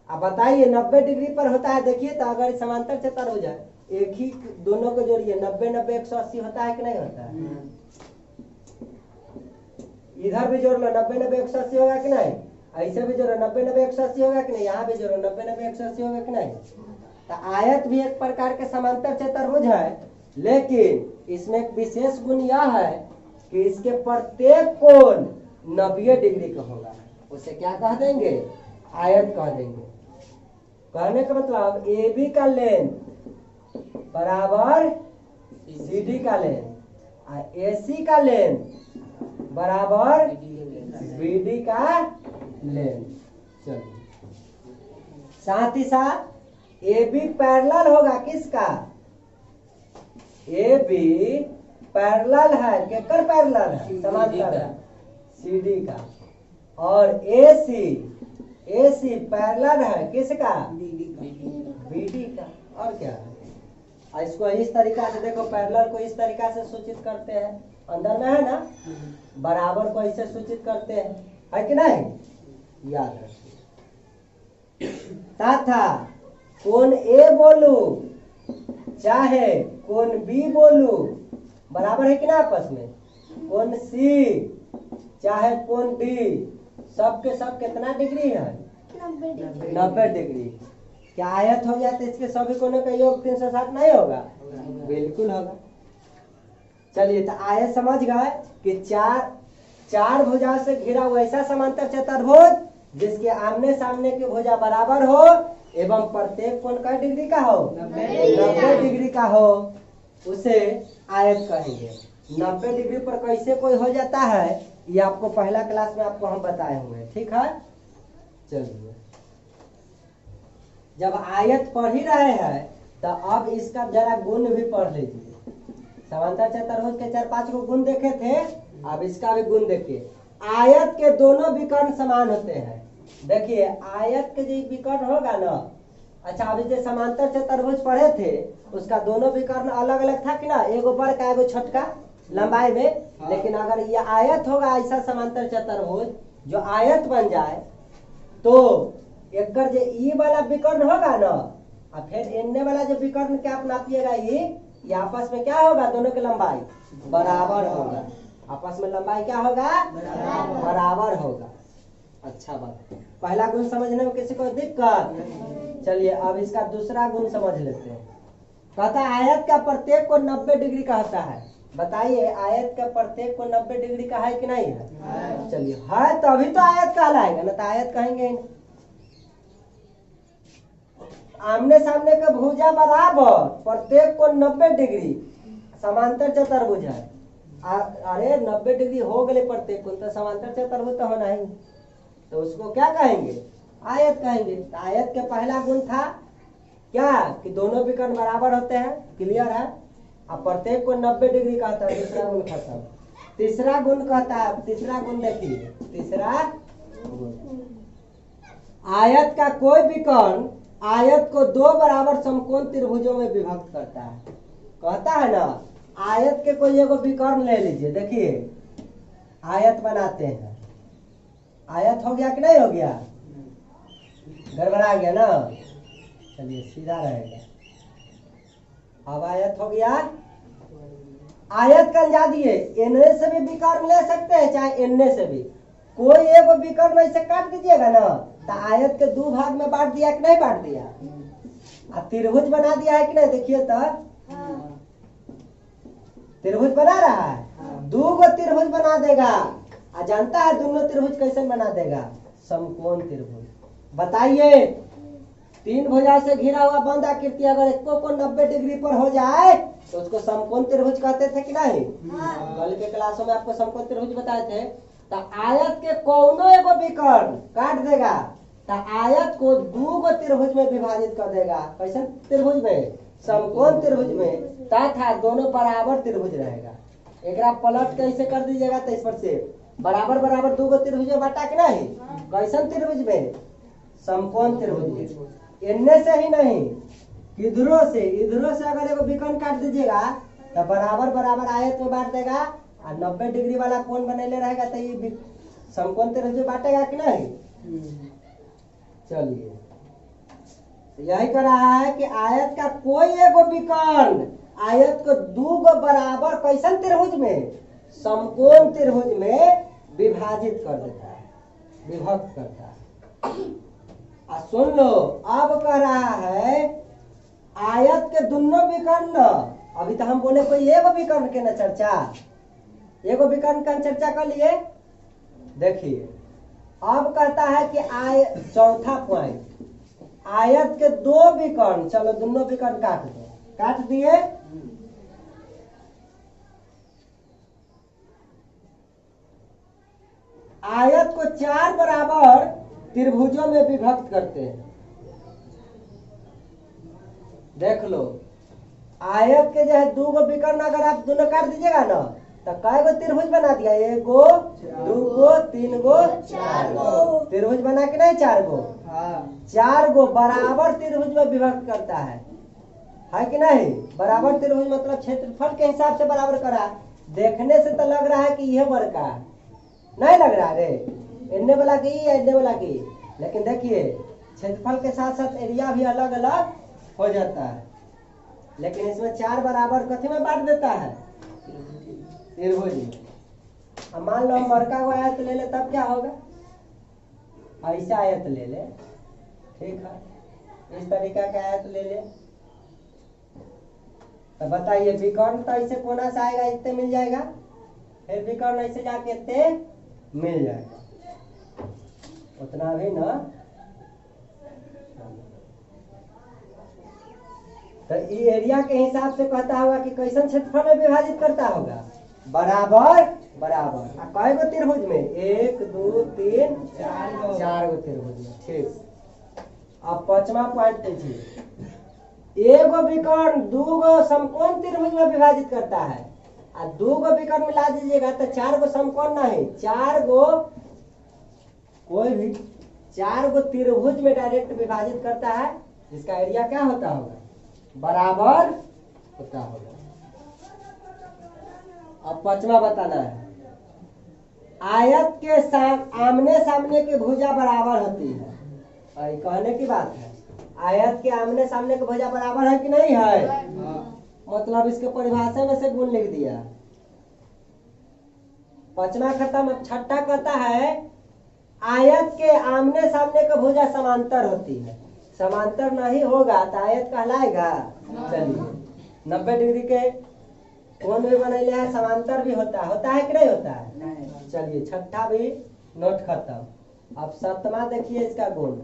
अब बताइए 90 डिग्री पर होता है, देखिए तो अगर समांतर चतुर्भुज है, एक ही दोनों को जोड़िए, 90 90 180 होता है कि नहीं होता है? इधर भी जोड़ लो, 90 90 180 होगा कि नहीं? ऐसे भी जोड़ो, 90 90 180 होगा कि नहीं? यहाँ भी जोड़ो, 90 90 180 होगा कि नहीं? तो आयत भी एक प्रकार के समांतर चतुर्भुज है, लेकिन इसमें एक विशेष गुण यह है कि इसके प्रत्येक कोण 90 डिग्री का होगा। उसे क्या कह देंगे? आयत कह देंगे। कहने का मतलब AB का लेंथ बराबर CD का लेंथ और AC का लेंथ बराबर BD का लेंथ। चलिए, साथ ही साथ AB पैरेलल होगा किसका? AB पैरेलल है, केकर पैरेलल है? समांतर है, CD का। और AC पैरेलल है किसका? BD का। और क्या है? इसको इस तरीका से देखो, पैरेलल को इस तरीका से सूचित करते हैं, अंदर में है ना, बराबर को ऐसे सूचित करते हैं, है कि नहीं? याद रखिए। तथा कोण A बोलू चाहे कोण B बोलू, बराबर है कि ना आपस में? कोण C चाहे कोण D, सब के सब कितना डिग्री है? 90 डिग्री। क्या आयत हो गया तो इसके सभी कोणों का योग 360 नहीं होगा? बिल्कुल होगा। चलिए, तो आयत समझ गए कि चार भुजा से घिरा हुआ ऐसा समांतर चतुर्भुज जिसके आमने सामने की भुजा बराबर हो एवं प्रत्येक कोण का डिग्री का हो? 90 डिग्री का हो, उसे आयत कहेंगे। 90 डिग्री पर कैसे कोई हो जाता है, ये आपको पहला क्लास में आपको हम बताए हुए हैं, ठीक है? चलिए, जब आयत पढ़ ही रहे हैं तो अब इसका जरा गुण भी पढ़ लीजिए। समांतर चतुर्भुज के 4-5 को गुण देखे थे, अब इसका भी गुण देखिए। आयत के दोनों विकर्ण समान होते हैं। देखिए, आयत के जो विकर्ण होगा ना, अच्छा अभी जो समांतर चतुर्भुज पढ़े थे उसका दोनों विकर्ण अलग अलग था कि ना, एगो बड़ का एगो छोटका लंबाई में। लेकिन अगर ये आयत होगा ऐसा समांतर चतुर्भुज जो आयत बन जाए, तो एक जो ई वाला विकर्ण होगा ना, और फिर एन्ने वाला जो विकर्ण क्या आप नापिएगा, ये आपस में क्या होगा? दोनों की लंबाई बराबर होगा। आपस में लंबाई क्या होगा? बराबर होगा। अच्छा बात। पहला गुण समझने में किसी को दिक्कत? चलिए, अब इसका दूसरा गुण समझ लेते हैं। कहता है आयत का प्रत्येक को 90 डिग्री का होता है। बताइए, आयत का प्रत्येक को 90 डिग्री का है कि नहीं है? चलिए, है तभी तो आयत कहलाएगा, ना तो आयत कहेंगे ही नहीं। आमने सामने का भुजा बराबर, प्रत्येक को 90 डिग्री, समांतर चतुर्भुज है। अरे 90 डिग्री हो गए प्रत्येक को, तो समांतर चतुर्भुज तो होना ही, तो उसको क्या कहेंगे? आयत कहेंगे। तो आयत के पहला गुण था क्या? कि दोनों विकर्ण बराबर होते हैं, क्लियर है। अब प्रत्येक को 90 डिग्री कहता है, दूसरा गुण खत्म। तीसरा गुण कहता है, तीसरा गुण देखिए, तीसरा गुण, आयत का कोई विकर्ण आयत को 2 बराबर समकोण त्रिभुजों में विभक्त करता है। कहता है ना, आयत के कोई एगो विकर्ण ले लीजिए, देखिए आयत बनाते हैं। आयत हो गया कि नहीं हो गया? गड़बड़ा गया ना? चलिए, सीधा रहेगा। अब आयत हो गया। आयत का अंजा दिए, इनमें से भी विकर्ण ले सकते हैं, चाहे इनमें से भी कोई एक विकर्ण ऐसे काट दीजिएगा ना, तो आयत के 2 भाग में बांट दिया कि नहीं बांट दिया? अब त्रिभुज बना दिया है कि नहीं? देखिए तो त्रिभुज बना रहा है। 2 गो त्रिभुज बना देगा। जानता है दोनों त्रिभुज कैसे बना देगा? समकोण त्रिभुज। बताइए, 3 भुजा से घिरा हुआ बंद आकृति अगर एक को 90 डिग्री पर हो जाए तो उसको समकोण त्रिभुज कहते थे कि नहीं? कल के क्लासों में आपको समकोण त्रिभुज बताए थे। तो आयत के कौनो एगो विकर्ण काट देगा तो आयत को दू गो त्रिभुज में विभाजित कर देगा। कैसे त्रिभुज में? समकोण त्रिभुज में, तथा दोनों बराबर त्रिभुज रहेगा। एकरा पलट कैसे कर दीजिएगा? तो इस पर से बराबर बराबर दू गो त्रिभुज में बांटा के नहीं, कैसन त्रिभुज में? समकोण त्रिभुज में। इनने से ही नहीं, इधरों से अगर एगो विकर्ण काट दीजिएगा तो बराबर बराबर आयत में बांट देगा और 90 डिग्री वाला कोण बनेले रहेगा तो ये समकोण त्रिभुज में बांटेगा कि नहीं? चलिए यही कर रहा है कि आयत का कोई एगो विकर्ण आयत को दू गो बराबर कैसन त्रिभुज में? समकोण त्रिभुज में विभाजित कर देता है, विभक्त करता है। सुन लो, अब कह रहा है आयत के दोनों विकर्ण, अभी तो हम बोले कोई एगो विकर्ण के न चर्चा, एगो विकर्ण का चर्चा कर लिए। देखिए अब कहता है कि चौथा पॉइंट, आयत के दो विकर्ण, चलो दोनों विकर्ण काट दो, काट दिए। आयत को 4 बराबर त्रिभुजों में विभक्त करते हैं। देख लो, आयत के जो है दो गो विकर्ण अगर आप दोनों काट दीजिएगा ना तो कै गो त्रिभुज बना दिया? 1 गो, 2 गो, 3 गो, 4 गो त्रिभुज बना के नहीं? 4 गो, 4 गो बराबर त्रिभुज में विभक्त करता है कि नहीं? बराबर त्रिभुज मतलब क्षेत्रफल के हिसाब से बराबर करा। देखने से तो लग रहा है कि यह बड़का है, नहीं लग रहा रे, इन्ने वाला की इन्ने वाला की, लेकिन देखिए क्षेत्रफल के साथ साथ एरिया भी अलग अलग हो जाता है। लेकिन इसमें 4 बराबर कथी में बांट देता है? त्रिभुज में। अब मान लो हम बड़का को आयत ले ले तब क्या होगा? ऐसा आयत ले ले, ठीक है, इस तरीका का आयत ले ले तो बताइए विकर्ण तो ऐसे कोना से आएगा, इतने मिल जाएगा, फिर विकर्ण ऐसे जाके इतने मिल जाएगा, उतना भी ना। तो ये एरिया के हिसाब से कहता होगा कि कैसन क्षेत्रफल में विभाजित करता होगा? बराबर बराबर। कै गो त्रिभुज में? 1 2 3 4 गो त्रिभुज में। ठीक, अब 5वां पॉइंट देखिए, एगो विकर्ण दू गो समकोण त्रिभुज में विभाजित करता है और 2 गो विकर्ण मिला दीजिएगा तो 4 गो समकोण नहीं, 4 गो कोई भी 4 गो त्रिभुज में डायरेक्ट विभाजित करता है, जिसका एरिया क्या होता होगा? बराबर होता होगा। अब 5वां बताना है, आयत के आमने सामने की भुजा बराबर होती है। और कहने की बात है, आयत के आमने सामने की भुजा बराबर है कि नहीं है? मतलब इसके परिभाषा में से गुण लिख दिया। 5वां खत्म। अब 6ठा कहता है आयत के आमने सामने की भुजा समांतर होती है। समांतर नहीं होगा तो आयत कहलाएगा? चलिए 90 डिग्री के कोण भी बनेले है, समांतर भी होता है कि नहीं होता है? चलिए 6ठा भी नोट खत्म। अब 7वां देखिए इसका गुण,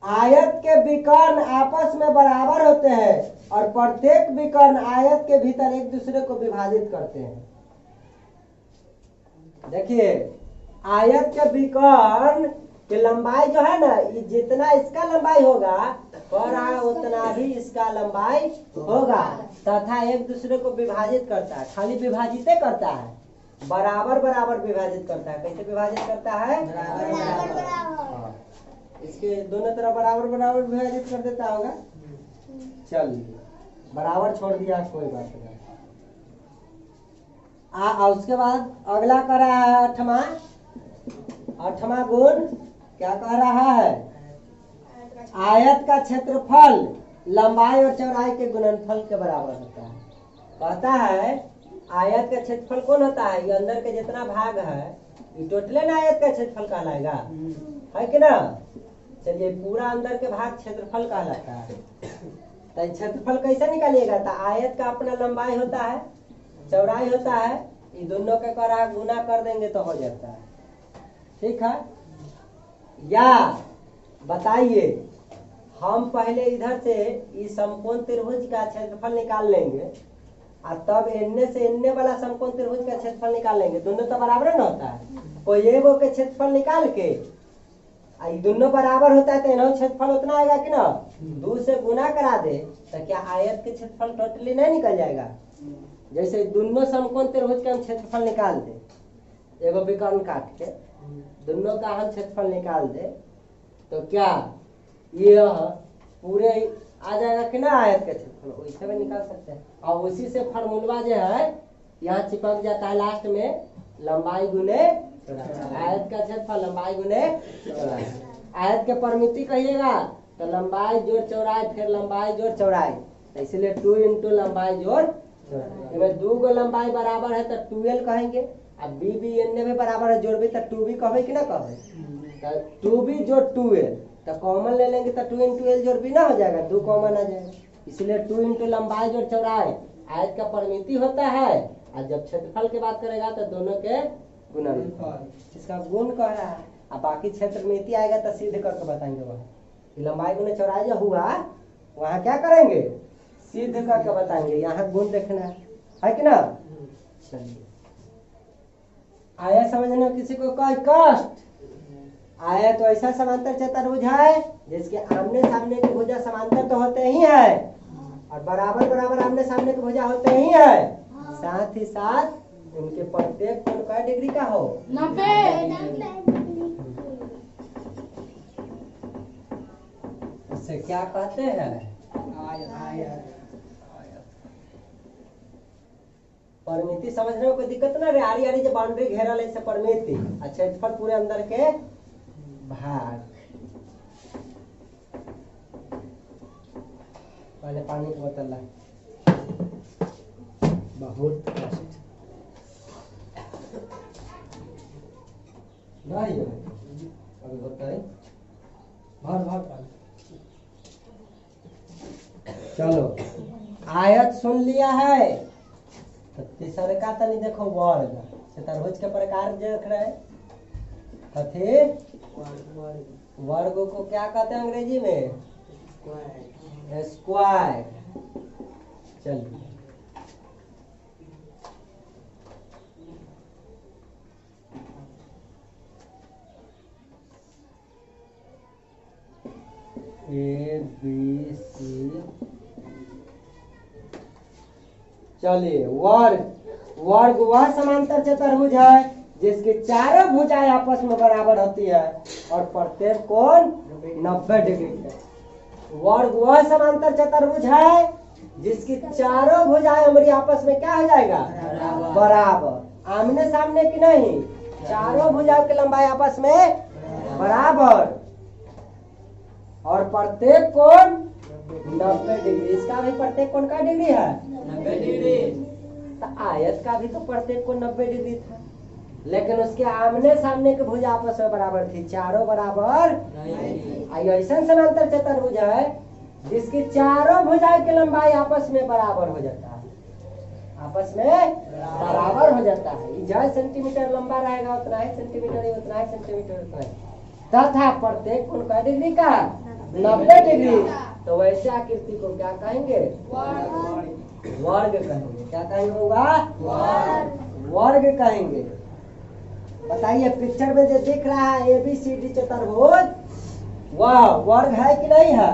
आयत के विकर्ण आपस में बराबर होते हैं और प्रत्येक विकर्ण आयत के भीतर एक दूसरे को विभाजित करते हैं। देखिए आयत के विकर्ण की लंबाई जो है ना, ये जितना इसका लंबाई होगा उतना ही इसका लंबाई होगा, तथा एक दूसरे को विभाजित करता है। खाली विभाजित करता है, बराबर बराबर विभाजित करता है। कैसे विभाजित करता है? बराबर बराबर। इसके दोनों तरफ बराबर बराबर विभाजित कर देता होगा। चलिए बराबर छोड़ दिया, कोई बात नहीं। उसके बाद अगला कर रहा है 8वां गुण। क्या कह रहा है? आयत का क्षेत्रफल लंबाई और चौड़ाई के गुणनफल के बराबर होता है। कहता है आयत का क्षेत्रफल कौन होता है? ये अंदर के जितना भाग है ये टोटले ना आयत का क्षेत्रफल कहलाएगा, है कि ना? चलिए पूरा अंदर के भाग क्षेत्रफल कहलाता है। तो क्षेत्रफल कैसे निकालिएगा? तो आयत का अपना लंबाई होता है, चौड़ाई होता है, ये दोनों के करा गुना कर देंगे तो हो जाता है। ठीक है? या बताइए, हम पहले इधर से इस समकोण त्रिभुज का क्षेत्रफल निकाल लेंगे, और तब एन्ने से एन्ने वाला समकोण त्रिभुज का क्षेत्रफल निकाल लेंगे। दोनों तो बराबर न होता है, कोई एगो के क्षेत्रफल निकाल के दोनों बराबर होता है तो इन्हों क्षेत्रफल उतना आएगा कि ना, 2 से गुना करा दे तो क्या आयत के क्षेत्रफल टोटली नहीं निकल जाएगा। जैसे दोनों समकोण त्रिभुज का हम क्षेत्रफल निकाल दे, एगो विकर्ण काट के दोनों का हम क्षेत्रफल निकाल दे तो क्या यह पूरे आ जाएगा कि ना आयत का क्षेत्रफल, वैसे भी निकाल सकते हैं। और उसी से फॉर्मूला जो है यहाँ चिपक जाता है लास्ट में, लंबाई गुने आयत का क्षेत्रफल लंबाई गुने चौड़ाई। आयत के परिमिति कहिएगा तो लंबाई जोड़ चौड़ाई फिर लंबाई जोड़ चौड़ाई, तो इसलिए 2 इंटू लंबाई जोड़ चौड़ाई। इसमें 2 गो लंबाई बराबर है तो 2l कहेंगे। अब बी बी एन भी बराबर है, जोड़बी तो 2b कहबे कि ना कहबे, तो 2b जोड़ 2l तो कॉमन ले लेंगे तो 2 इंटू एल जोड़ बी ना हो जाएगा, 2 कॉमन आ जाएगा। इसलिए 2 इंटू लंबाई जोड़ चौड़ाई आयत का परिमिति होता है, और जब क्षेत्रफल की बात करेगा तो दोनों के गुणन, इसका गुण कह रहा है। अब बाकी क्षेत्रमिति आएगा तो सिद्ध करके बताएंगे। वहाँ लंबाई गुने चौड़ाई जो हुआ वहाँ क्या करेंगे, सिद्ध करके बताएंगे। यहाँ गुण देखना है कि ना। चलिए आया समझने में किसी को कोई कष्ट आया तो ऐसा समांतर चतुर्भुज है जिसके आमने सामने की भुजा समांतर तो होते ही है, और बराबर बराबर आमने सामने की भुजा होते ही है, साथ ही साथ उनके प्रत्येक कोण का डिग्री का हो 90। इससे क्या कहते हैं, परिमिति समझने में कोई दिक्कत ना रे। आरी आरी जो बाउंड्री घेरल है परिमिति, क्षेत्रफल पूरे अंदर के भाग। पहले पानी की बोतल ला, बहुत कष्ट नहीं अभी होता है। भर भर पानी। चलो आयत सुन लिया है तो तीसरे का तनी देखो वर्ग, चतुर्भुज के प्रकार देख रहे हैं। कथे वर्ग को क्या कहते हैं अंग्रेजी में, स्क्वायर। चलिए ए बी सी, चलिए वर्ग। वर्ग वह समांतर चतुर्भुज है जिसकी चारों भुजाएं आपस में बराबर होती है और प्रत्येक कोण 90 डिग्री है। वर्ग वह समांतर चतुर्भुज है जिसकी चारों भुजाएं हमारी आपस में क्या हो जाएगा, बराबर। आमने सामने की नहीं, चारों भुजाओं की लंबाई आपस में बराबर, और प्रत्येक कोण 90 डिग्री। इसका भी प्रत्येक कोण का डिग्री है 90 डिग्री। तो आयत का भी तो प्रत्येक कोण 90 डिग्री था, लेकिन उसके आमने सामने की भुजा आपस में बराबर थी, चारों बराबर नहीं। ऐसा समांतर चतुर्भुज है जिसकी चारों भुजाओं की लंबाई आपस में बराबर हो जाता है, आपस में बराबर हो जाता है। जो सेंटीमीटर लंबा रहेगा उतना ही सेंटीमीटर, उतना ही सेंटीमीटर, उतना ही, तथा प्रत्येक कोण का डिग्री का 90 डिग्री। तो वैसे आकृति को क्या कहेंगे, वर्ग कहेंगे। क्या कहेंगे होगा, वर्ग कहेंगे। बताइए पिक्चर में जो दिख रहा है ABCD चतुर्भुज, वह वर्ग है कि नहीं है,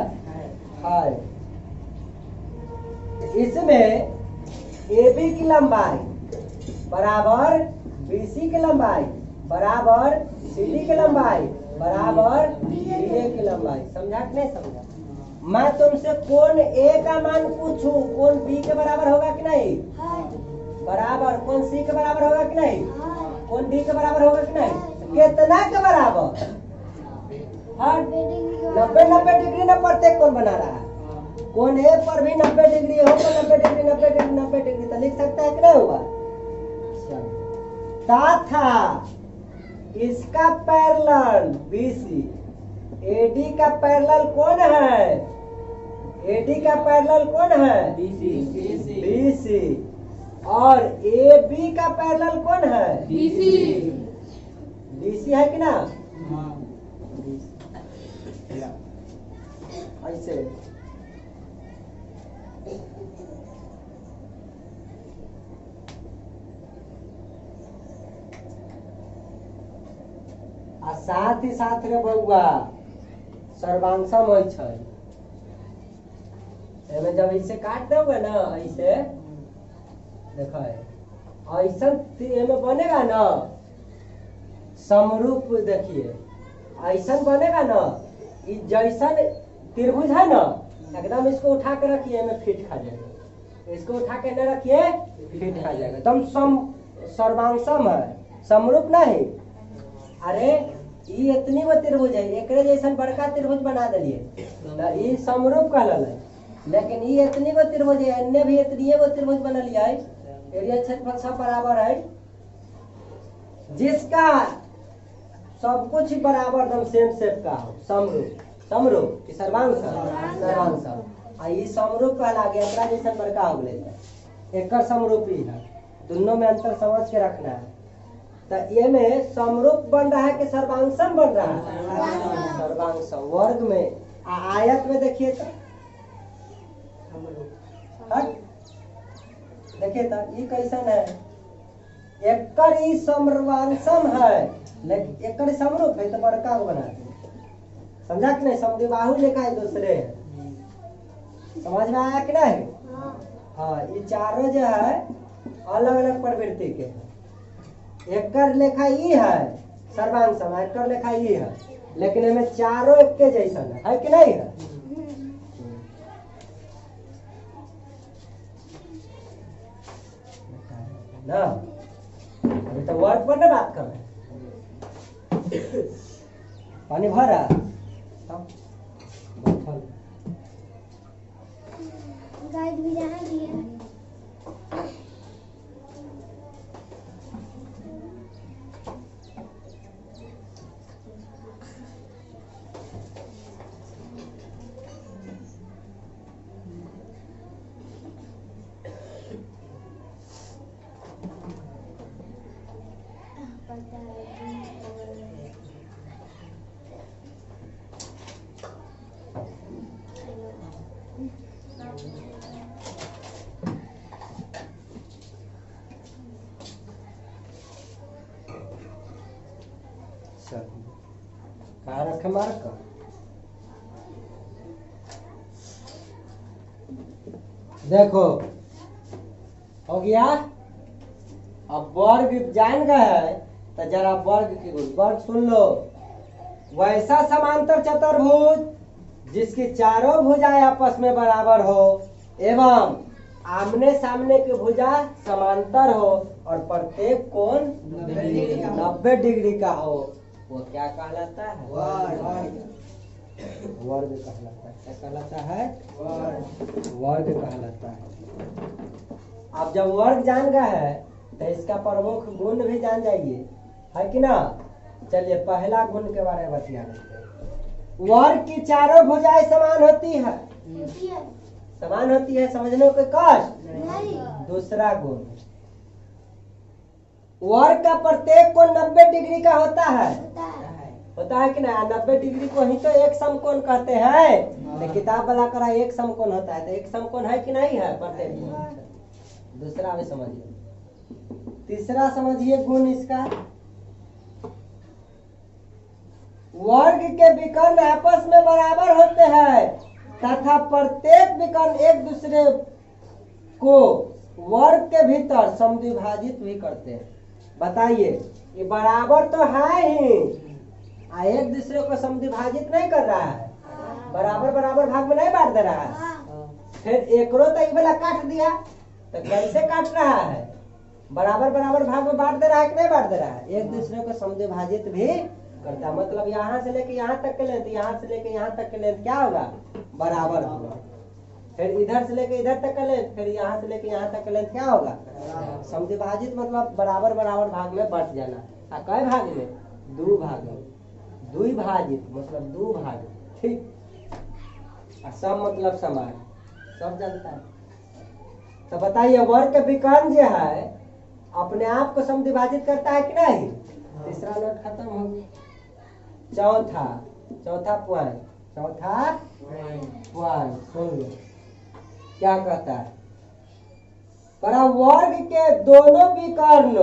है। इसमें AB की लंबाई बराबर BC की लंबाई बराबर CD की लंबाई बराबर DA की लंबाई। समझा कि नहीं समझा। मैं तुमसे कोण A का मान पूछूं, कोण B के बराबर होगा कि नहीं, बराबर। कोण C के बराबर होगा कि नहीं, कोण D के बराबर होगा कि नहीं, कितना के बराबर, 90 डिग्री न प्रत्येक कोण बना रहा है। कोण A पर भी 90 डिग्री हो तो 90 डिग्री 90 डिग्री 90 डिग्री तो लिख सकता है कि नहीं होगा। तथा इसका पैरेलल BC, AD का पैरेलल कौन है, AD का पैरेलल कौन है, BC, और AB का पैरेलल कौन है, BC है कि ना। ऐसे आ साथ ही साथ रे बउआ सर्वांशम होइ छै। एमे जब इसे काट दोगे ना ऐसे देखो ऐसा एमे बनेगा ना समरूप। देखिए ऐसा बनेगा ना जैसन त्रिभुज है ना एकदम इसको उठा के रखिए में फिट खा जाएगा। इसको उठा के न रखिए फिट खा जाएगा एकदम सर्वांशम है समरूप नहीं। अरे ये इतनी वो त्रिभुज है एकरे जैसा बड़का त्रिभुज बना दिलिए ना ये समरूप कहल है। लेकिन ये इतनी वो त्रिभुज है अन्य भी इतनी वो त्रिभुज बनल है एरिया क्षेत्रफल सब बराबर है जिसका सब कुछ बराबर एकदम सेम शेप का हो समरूप। समरूप सर्वांशम आ ये समरूप कहला गया एकरा जैसा बड़का हो गए एक समरूप ही है। दोनों में अंतर समझ के रखना है। तो ये में समरूप बन रहा है कि सर्वांशम बन रहा है? सर्वांशम। वर्ग में आयत में देखिए तो देखिए तो ये कैसन है एकर ई सर्वांशम है लेकिन एकर समरूप है तो बड़का को बना दे। समझा कि नहीं? समद्विबाहु लिखा है दूसरे है। समझ में आया कि नहीं? हाँ ये चारों जो है अलग अलग प्रवृत्ति के है। एकर लेखा ई है सर्वांशम एकर लेखा ई है लेकिन इनमें चारों एक के जैसा है कि नहीं है? ना अभी तो वर्ग पर ना बात कर रहे पानी भरा गाइड भी जाना दिया कहा रखे मार्क का देखो हो गया। अब वर्ग जान गए तो जरा वर्ग की वर्ग सुन लो। वैसा समांतर चतुर्भुज जिसकी चारों भुजाएं आपस में बराबर हो एवं आमने सामने की भुजा समांतर हो और प्रत्येक कोण 90 डिग्री का हो वो क्या कहलाता है? वर्ग कहलाता है। क्या कहलाता है? वर्ग कहलाता है। अब जब वर्ग जान गए है तो इसका प्रमुख गुण भी जान जाइए है कि ना। चलिए पहला गुण के बारे में बतिया लेते हैं। वर्ग की चारों भुजाएं समान होती है। समान होती है समझने को कष्ट। दूसरा गुण वर्ग का प्रत्येक कोण 90 डिग्री का होता है कि ना। 90 डिग्री को ही तो एक समकोण कहते हैं। तो किताब वाला करा एक समकोण होता है तो एक समकोण है कि नहीं है प्रत्येक कोण। दूसरा भी समझिए। तीसरा समझिए गुण इसका वर्ग के विकर्ण आपस में बराबर होते हैं तथा प्रत्येक विकर्ण एक दूसरे को वर्ग के भीतर समद्विभाजित भी करते हैं। बताइए ये बराबर तो है ही एक दूसरे को समद्विभाजित नहीं कर रहा है। बराबर बराबर भाग में नहीं बांट दे रहा है। फिर एकरो तो वाला काट दिया तो कैसे काट रहा है? बराबर बराबर भाग में बांट दे रहा है कि नहीं बांट दे रहा है? एक दूसरे को समद्विभाजित भी करता। मतलब यहाँ से लेके यहाँ तक के लेंथ यहाँ से लेके यहाँ तक के लेंथ क्या होगा? बराबर होगा। फिर इधर से लेके इधर तक का लेंथ फिर यहाँ से लेके यहाँ तक का लेंथ क्या होगा? समद्विभाजित मतलब बराबर बराबर भाग में बट जाना। कई भाग में? 2 भाग में। द्विभाजित मतलब 2 भाग। ठीक। सम मतलब समान सब जानता है। तो बताइए वर्ग के विकर्ण जो है अपने आप को समद्विभाजित करता है कि नहीं? तीसरा नोट खत्म हो गया। चौथा पॉइंट सुन लो क्या कहता है। पर वर्ग के दोनों विकर्ण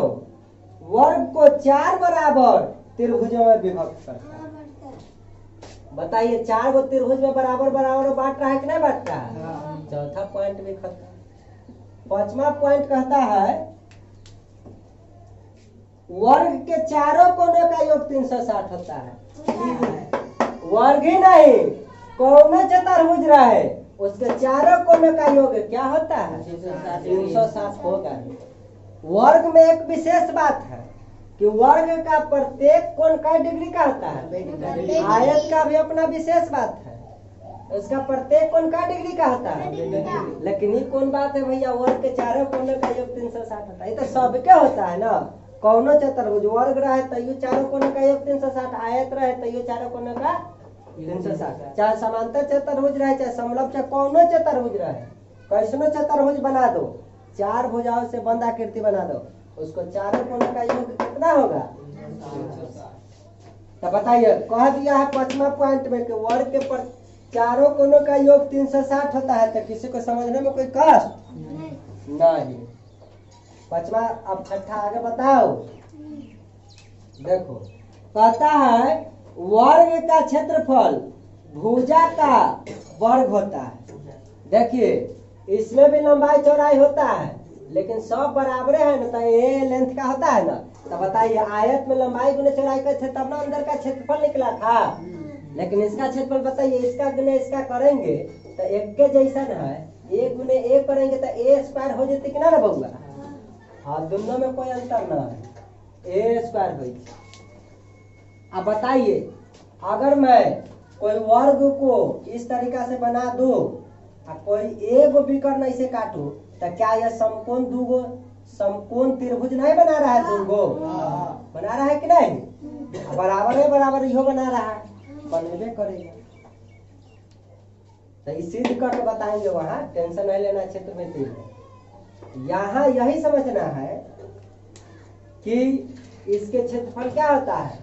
वर्ग को 4 बराबर त्रिभुजों में विभक्त करता है। बताइए 4 गो त्रिभुज में बराबर बराबर बांट रहा है कि नहीं बांट रहा है? चौथा पॉइंट भी खत्म। 5वां पॉइंट कहता है वर्ग के चारों कोनों का योग 360 होता है। वर्ग ही नहीं, कौन चतुर्भुज रहे उसके चारों कोनों का योग क्या होता है? 360 होगा। वर्ग में एक विशेष बात है कि वर्ग का प्रत्येक कोण का डिग्री का होता है। आयत का भी अपना विशेष बात है, उसका प्रत्येक कोण का डिग्री का होता है। लेकिन ये कौन बात है भैया? वर्ग के चारों कोनों का योग 360 होता है। ये तो सबके होता है ना। कौनो चतुर्भुज वर्ग रहे तो ये चारों कोनों का योग 360, आयत रहे तो ये चारों कोनों का 360। चाहे समांतर चतुर्भुज रहे चाहे समलंब, चाहे कौनो चतुर्भुज रहे, कैसनो चतुर्भुज बना दो, 4 भुजाओं से बंद आकृति बना दो, उसको चारों कोनों का योग कितना होगा? तो बताइए, कह दिया है 5वां पॉइंट में कि वर्ग के पर चारों कोनों का योग 360 होता है। तो किसी को समझने में कोई कष्ट नहीं। 5वां, अब 6ठा आगे बताओ। देखो कहता है वर्ग का क्षेत्रफल भुजा का वर्ग होता है। देखिए इसमें भी लंबाई चौड़ाई होता है, लेकिन सब बराबर है ना, तो ये लेंथ का होता है ना। तो बताइए आयत में लंबाई गुने चौड़ाई का थे तब ना अंदर का क्षेत्रफल निकला था। लेकिन इसका क्षेत्रफल बताइए, इसका गुने इसका करेंगे तो एक के जैसा है, 1 गुने 1 करेंगे तो a स्क्वायर हो जाते कि ना बउआ? हाँ, दोनों में कोई अंतर ना है, a स्क्वायर हो। अब बताइए अगर मैं कोई वर्ग को इस तरीका से बना दूं और कोई एक विकर्ण ऐसे काटू, तो क्या यह समकोण दूगो समकोण त्रिभुज नहीं बना रहा है? दूगो बना रहा है कि नहीं? बराबर है, बराबर इहो बना रहा है, बनेबे करेगा। तो इसी सिद्ध करके बताएंगे, वहां टेंशन नहीं लेना। क्षेत्र में 3 यहाँ यही समझना है कि इसके क्षेत्रफल क्या होता है?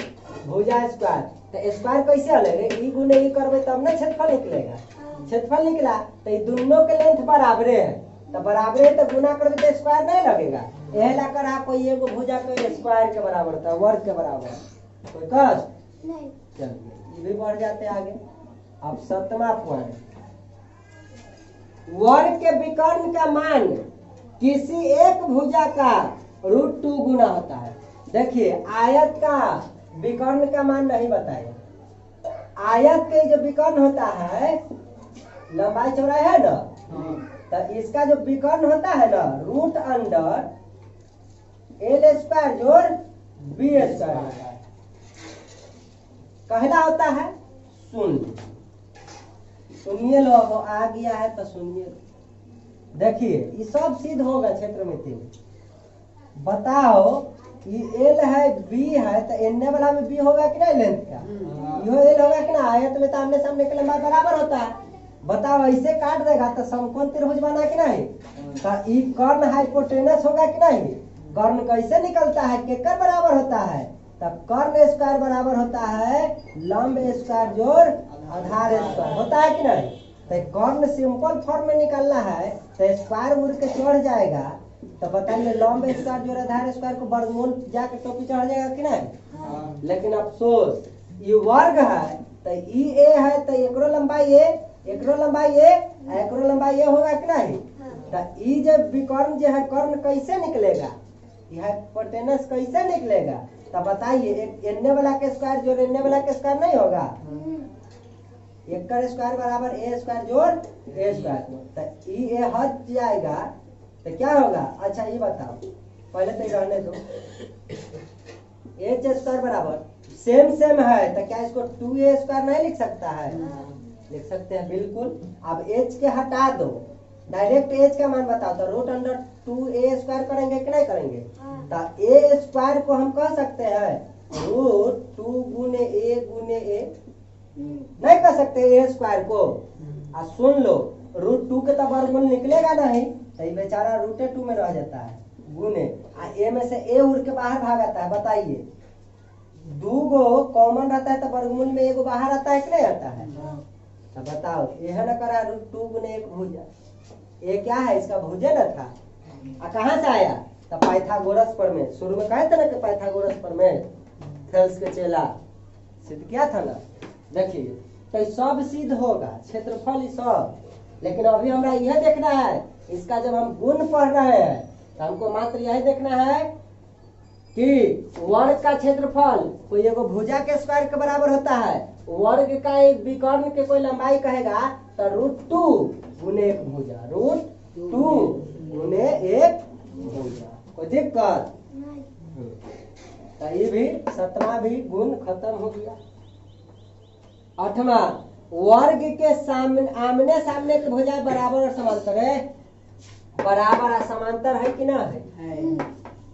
भुजा स्क्वायर। तो स्क्वायर कैसे अलग? ई गुने ई करबे तब ना क्षेत्रफल निकलेगा। क्षेत्रफल निकला तो ये दोनों के लेंथ बराबर है, तो बराबर है तो गुना करबे तो स्क्वायर नहीं लगेगा। यह ला कर आप कोई एगो भुजा के स्क्वायर के बराबर होता है, वर्ग के बराबर। कोई कष्ट नहीं। चलिए ये भी बढ़ जाते आगे। अब 7वां पॉइंट, वर्ग के विकर्ण का मान किसी एक भुजा का √2 गुना होता है। देखिए आयत का विकर्ण का मान नहीं बताया। आयत के जो विकर्ण होता है, लंबाई चौड़ाई है ना, तो इसका जो विकर्ण होता है ना, √अंडर l स्क्वायर जोड़ b स्क्वायर होता है। कहना होता है शून्य। सुनिए लो, अब आ गया है तो सुनिए। देखिए ये सब सिद्ध होगा क्षेत्र में 3। बताओ ये l है b है, तो एने वाला में b होगा कि नहीं लेंथ का? यो l होगा कि ना? आयत में तो आमने सामने के लंबाई बराबर होता है। बताओ ऐसे काट देगा तो समकोण त्रिभुज बना कि नहीं? तो ये कर्ण हाइपोटेनस होगा कि नहीं? कर्ण कैसे निकलता है? केकर बराबर होता है? तो कर्ण स्क्वायर बराबर होता है लंब स्क्वायर जोड़ आधार स्क्वायर, होता है कि नहीं? तो कर्ण सिंपल फॉर्म में निकालना है तो स्क्वायर उड़ के चढ़ जाएगा। तो बताइए लंब स्क्वायर जोड़ आधार स्क्वायर को वर्गमूल जाके टोपी चढ़ जाएगा कि नहीं? लेकिन अफसोस ये वर्ग है तो ई ए है, तो एकरो लंबाई ए, एकरो लंबाई ए, एकरो लंबाई ए होगा कि नहीं? तो ई जब विकर्ण जो है कर्ण कैसे निकलेगा? यह हाइपोटेनस कैसे निकलेगा? तो बताइए एक एने वाला के स्क्वायर जोड़ एने वाला के स्क्वायर नहीं होगा? एक का स्क्वायर बराबर ए स्क्वायर जोड़ ए स्क्वायर। तो ई ए हट जाएगा तो क्या होगा? अच्छा ये बताओ, पहले तो रहने दो। एच स्क्वायर बराबर सेम सेम है तो क्या इसको 2a स्क्वायर नहीं लिख सकता है? लिख सकते हैं बिल्कुल। अब h के हटा दो, डायरेक्ट h का मान बताओ, तो √2a स्क्वायर करेंगे कि नहीं करेंगे? तो a स्क्वायर को हम कह सकते हैं √2 गुने a नहीं कर सकते a स्क्वायर को। सुन लो, √2 के तो वर्गमूल निकलेगा नहीं, तो ये बेचारा √2 में रह जाता है गुने a में से a उड़ के बाहर भाग आता है। बताइए दो गो कॉमन रहता है तो वर्गमूल में एगो बाहर आता है कि नहीं आता है? तो बताओ यह न करा √2 गुने 1 भुजा, ये क्या है? इसका भुजा न था। कहाँ से आया? तो पाइथागोरस प्रमेय। शुरू में कहे थे ना कि पाइथागोरस प्रमेय, थेल्स के चेला सिद्ध किया था ना। देखिए तो सब सिद्ध होगा, क्षेत्रफल ही सब। लेकिन अभी हमरा यह देखना है, इसका जब हम गुण पढ़ रहे हैं तो हमको मात्र यही देखना है कि वर्ग का क्षेत्रफल कोई एगो भुजा के स्क्वायर के बराबर होता है। वर्ग का एक विकर्ण के कोई लंबाई कहेगा तो √2 गुने एक भुजा, √2 गुने एक भुजा। कोई दिक्कत? तो ये भी 7वां भी गुण खत्म हो गया। 8वां, वर्ग के आमने सामने के भुजा बराबर और समांतर है। बराबर और समांतर है कि ना है?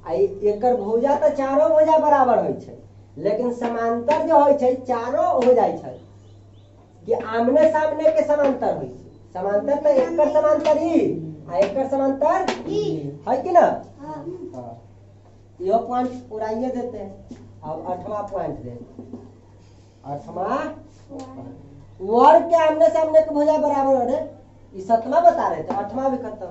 एकर भुजा तो चारों भुजा बराबर होइ छै, लेकिन समांतर जो होइ छै चारों हो जाइ छै कि आमने सामने के समांतर होइ छै। समांतर तो एकर समांतर ही आ एकर समांतर है कि ना? हाँ। यो पॉइंट उड़ाइए देते हैं। अब 8वां पॉइंट दे। 8वां, वर्ग के आमने सामने के भुजा बराबर है। ये 7वां बता रहे थे, 8वां भी खत्म।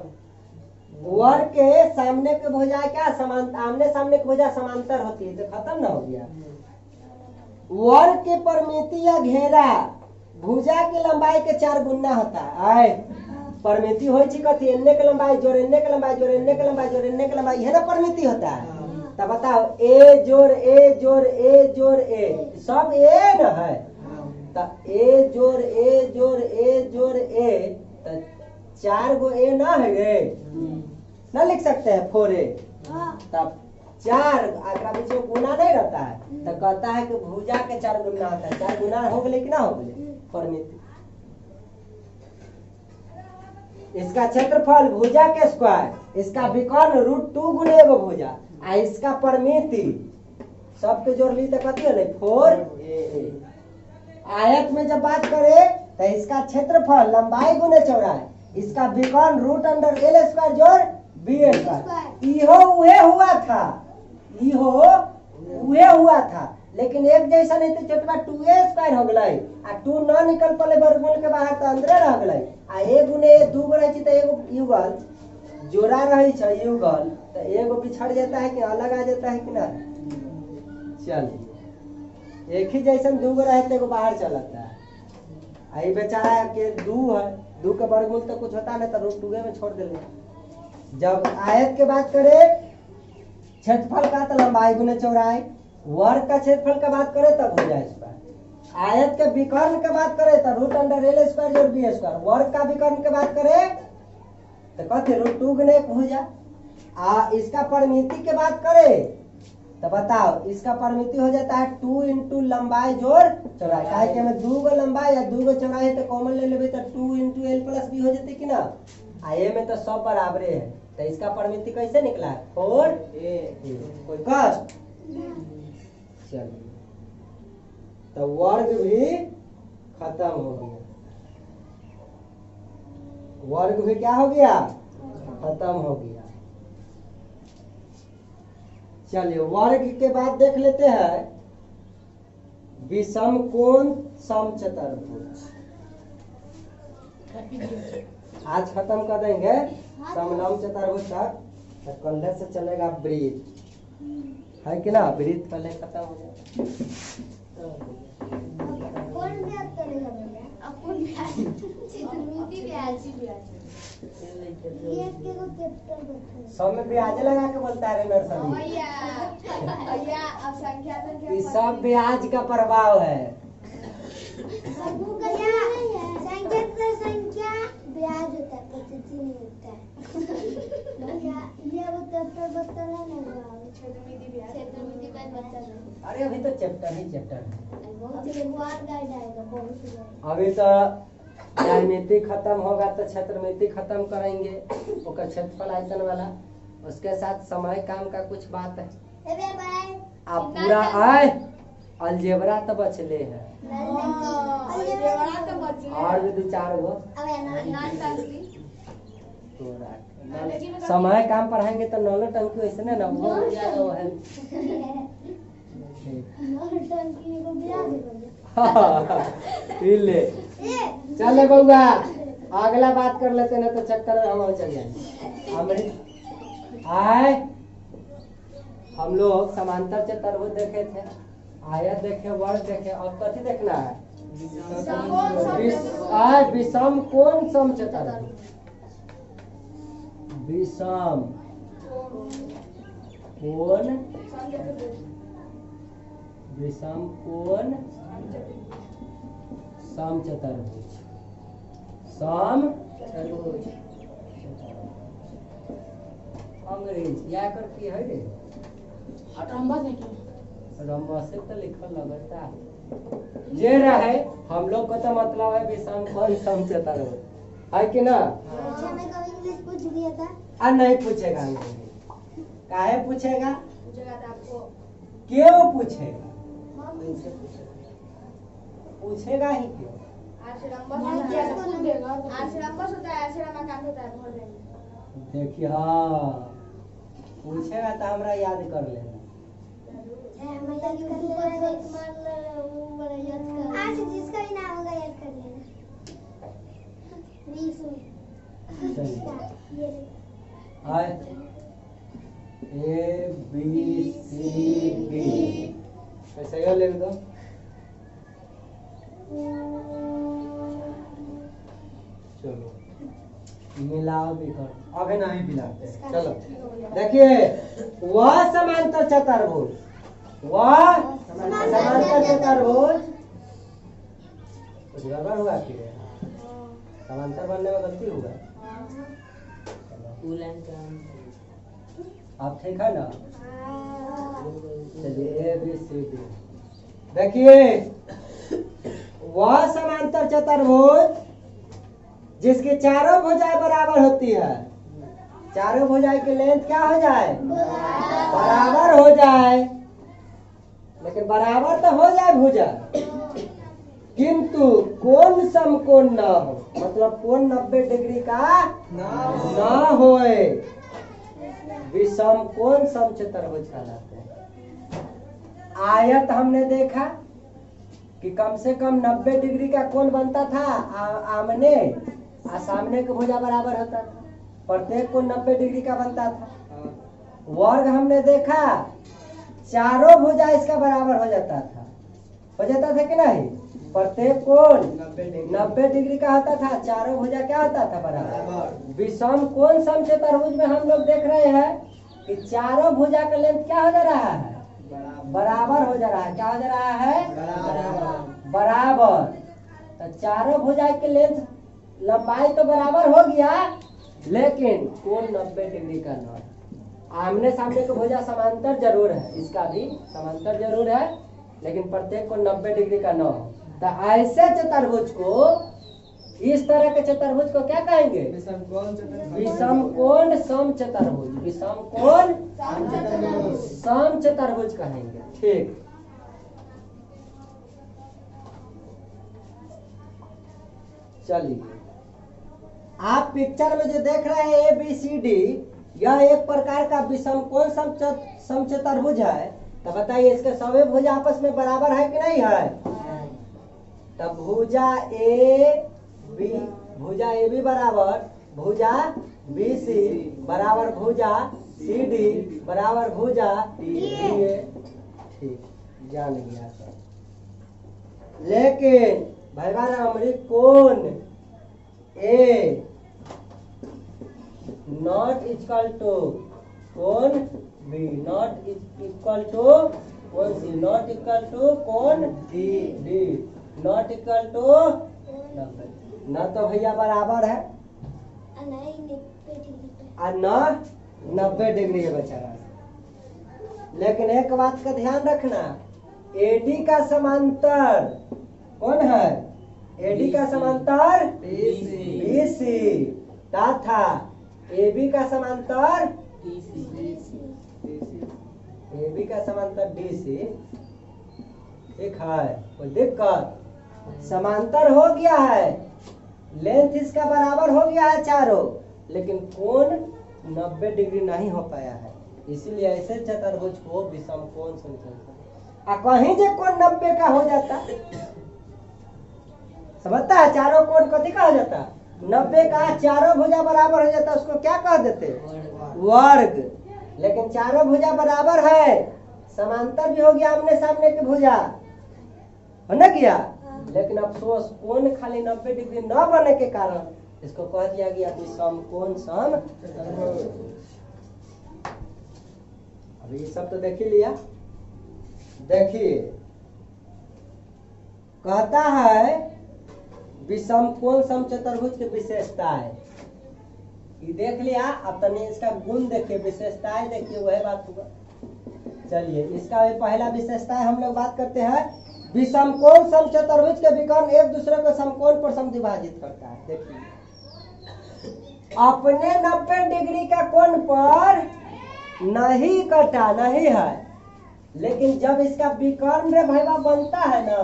वर्ग के सामने के भुजा क्या समांतर, आमने सामने की भुजा समांतर होती है, तो खत्म ना हो गया। वर्ग के परिमिति या घेरा भुजा की लंबाई के 4 गुना होता है। परिमिति होइ छी कथी? एन्ने के लंबाई जोड़ एन्ने के लंबाई जोड़ एन्ने के लंबाई जोड़ एन्ने के लंबाई, यह ना परिमिति होता है। तब बताओ ए जोड़ ए जोड़ ए जोड़ ए, सब ए न है। तो ए जोड़ ए जोड़ ए जोड़ ए, तो 4 गो ए ना है रे, ना लिख सकते हैं 4a। तब 4 आंकड़ा बीच में गुना नहीं रहता है, तो कहता है कि भुजा के 4 गुना होता है। 4 गुना हो गए कि ना हो गए? परिमिति। इसका क्षेत्रफल भुजा के स्क्वायर, इसका विकर्ण √2 गुने एगो भुजा, आ इसका परिमिति सबके जोड़ ली तो कथी है? 4a। आयत में जब बात करें तो इसका क्षेत्रफल लंबाई गुने चौड़ाई, इसका विकर्ण √(l² जोड़ b²। इहो उहे हुआ था, इहो उहे हुआ था, लेकिन एक जैसा नहीं तो छोटवा 2a² हो गई आ 2 न निकल पले वर्गमूल के बाहर तो अंदरे रह गई। आ ए गुने 2 गो रही तो एगो युगल जोड़ा रही छै युगल, तो एगो बिछड़ जाता है कि अलग आ जाता है कि ना? चलिए एक ही जैसा 2 गो रहे तो एगो बाहर चलता है। आई बेचारा के 2 है, 2 के वर्गमूल तो कुछ होता नहीं, तो √2 में छोड़ देंगे। जब आयत के बात करें क्षेत्रफल का तो लंबाई गुने चौड़ाई, वर्ग का क्षेत्रफल का बात करें तब भुजा स्क्वायर, आयत के विकर्ण के बात करें तो √(l² जोड़ b², वर्ग का विकर्ण के बात करें तो कहते √2 गुने एक भुजा। आ इसका परिमिति के बात करें तो बताओ इसका परिमिति हो जाता है 2 × लंबाई जोड़ चौड़ाई। काहे कि हमें 2 गो लंबाई या 2 गो चौड़ाई है तो कॉमन ले लेबे तो 2 × l+b हो जाते कि ना? आए में तो सब बराबरे है, तो इसका परिमिति कैसे निकला है? 4a। कोई कष्ट? चलिए तो वर्ग भी खत्म हो गया। वर्ग भी क्या हो गया? खत्म हो गया। चलिए वर्ग के बाद देख लेते हैं विषम कोण समचतुर्भुज। आज खत्म कर देंगे समलंब चतुर्भुज तक, तो कल से चलेगा वृत्त, है कि ना? वृत्त पहले खत्म हो गया। सब में ब्याज लगा के बोलता है नर्सरी। ये सब ब्याज का प्रभाव है। संख्या ब्याज होता है, पद्धति नहीं होता है। अरे अभी तो चैप्टर ही चैप्टर है। बहुत अभी तो ज्यामिति खत्म होगा तो क्षेत्रमिति खत्म करेंगे, उसका क्षेत्रफल आयतन वाला, उसके साथ समय काम का कुछ बात है। आप पूरा आए अलजेब्रा तो बचले है और भी 2-4 गो समय काम पढ़ाएंगे तो नौलो टंकी वैसे ना वो है। ले चले बउआ अगला बात कर लेते ना तो चक्कर में हम चल जाएंगे। हम लोग समांतर चतुर्भुज देखे थे आयत देखे, वर्ग देखे, अब कथी देखना है? विषम कोण समचतुर्भुज। विषम कोण, विषम कोण समचतुर्भुज। समचतुर्भुज अंग्रेज या कर की है रे? रंबस से तो लिखल लगता है। जे रहे हम लोग को तो मतलब है विषम कोण समचतुर्भुज, है कि ना? अच्छा मैं कभी इंग्लिश पूछ दिया था। आ नहीं पूछेगा अंग्रेजी। काहे पूछेगा? पूछेगा तो आपको क्यों पूछेगा? हम पूछेगा ही क्यों? देखिए हाँ, पूछेगा तो हमरा याद कर लेना। आज जिसका भी नाम होगा याद कर लेना। हाय ए बी सी डी, ऐसा ही लिख दो। चलो मिलाओ भी कर, अभी नहीं मिलाते। चलो देखिए, वह समांतर चतुर्भुज, वह समांतर चतुर्भुज। कुछ गड़बड़ हुआ कि समांतर बनने में गलती हुआ? आप ठीक है ना? चलिए ए बी सी डी देखिए, वह समांतर चतुर्भुज जिसकी चारों भुजाएं बराबर होती है। चारों भुजाएं की लेंथ क्या हो जाए? बराबर हो जाए। लेकिन बराबर तो हो जाए भुजा, किंतु कोण समकोण न हो, मतलब कोण 90 डिग्री का न होए, विषम कोण समचतुर्भुज कहलाते हैं। आयत हमने देखा कि कम से कम 90 डिग्री का कोण बनता था, आमने और सामने की भुजा बराबर होता था, प्रत्येक कोण 90 डिग्री का बनता था। वर्ग हमने देखा, चारों भुजा इसका बराबर हो जाता था कि नहीं? प्रत्येक कोण 90 डिग्री का होता था, चारों भुजा क्या होता था? बराबर। विषम कोण समचतुर्भुज में हम लोग देख रहे हैं कि चारों भुजा का लेंथ क्या हो जा रहा है? बराबर हो जा रहा है। क्या हो जा रहा है? बराबर। तो चारों भुजा के लेंथ, लंबाई तो बराबर हो गया, लेकिन कोण 90 डिग्री का न। आमने सामने की भुजा समांतर जरूर है, इसका भी समांतर जरूर है, लेकिन प्रत्येक को 90 डिग्री का न हो। तो ऐसे चतुर्भुज को, इस तरह के चतुर्भुज को क्या कहेंगे? विषम कोण समचतुर्भुज। विषम कोण समचतुर्भुज कहेंगे। ठीक, चलिए आप पिक्चर में जो देख रहे हैं ए बी सी डी, यह एक प्रकार का विषम कोण समचतुर्भुज है। तो बताइए इसके सभी भुजा आपस में बराबर है कि नहीं है? तब भुजा ए बी बराबर भुजा बी सी बराबर भुजा सी डी बराबर भुजा डी ए। ठीक, जान गया सब। लेकिन भैया हमारी कोण ए नॉट इक्वल टू कोण बी, नॉट इक्वल टू कोण सी, नॉट इक्वल टू कोण डी, नॉट इक्वल टू न तो भैया बराबर है और न 90 डिग्री है बेचारा। लेकिन एक बात का ध्यान रखना, एडी का समांतर कौन है? एडी का समांतर बीसी तथा एबी का समांतर एबी का समांतर डीसी। ठीक है, कोई दिक्कत? समांतर हो गया है, लेंथ इसका बराबर हो गया है चारों, लेकिन कोण 90 डिग्री नहीं हो पाया है, इसीलिए ऐसे चतुर्भुज को विषम कोण समचतुर्भुज। कहीं जो कोण 90 का हो जाता, समझता है? चारों कोण कथी का हो जाता? 90 का। चारों भुजा बराबर हो जाता, उसको क्या कह देते? वर्ग। लेकिन चारों भुजा बराबर है, समांतर भी हो गया आमने सामने की भुजा, हो ना गया। लेकिन अफसोस कोण खाली 90 डिग्री न बनने के कारण इसको कह दिया गया कि समकोण समचतुर्भुज। अभी ये सब तो देख ही लिया। देखिए कहता है विषमकोण समचतुर्भुज की विशेषताएं, ये देख लिया। अब तने इसका गुण देखिए, विशेषताएं देखिए, वही बात हुआ। चलिए इसका भी पहला विशेषता है, हम लोग बात करते हैं। विषमकोण समचतुर्भुज के विकर्ण एक दूसरे को समकोण पर समद्विभाजित करता है। देखिए अपने 90 डिग्री का कोण पर नहीं कटा नहीं है, लेकिन जब इसका विकर्ण रे भैया बनता है ना,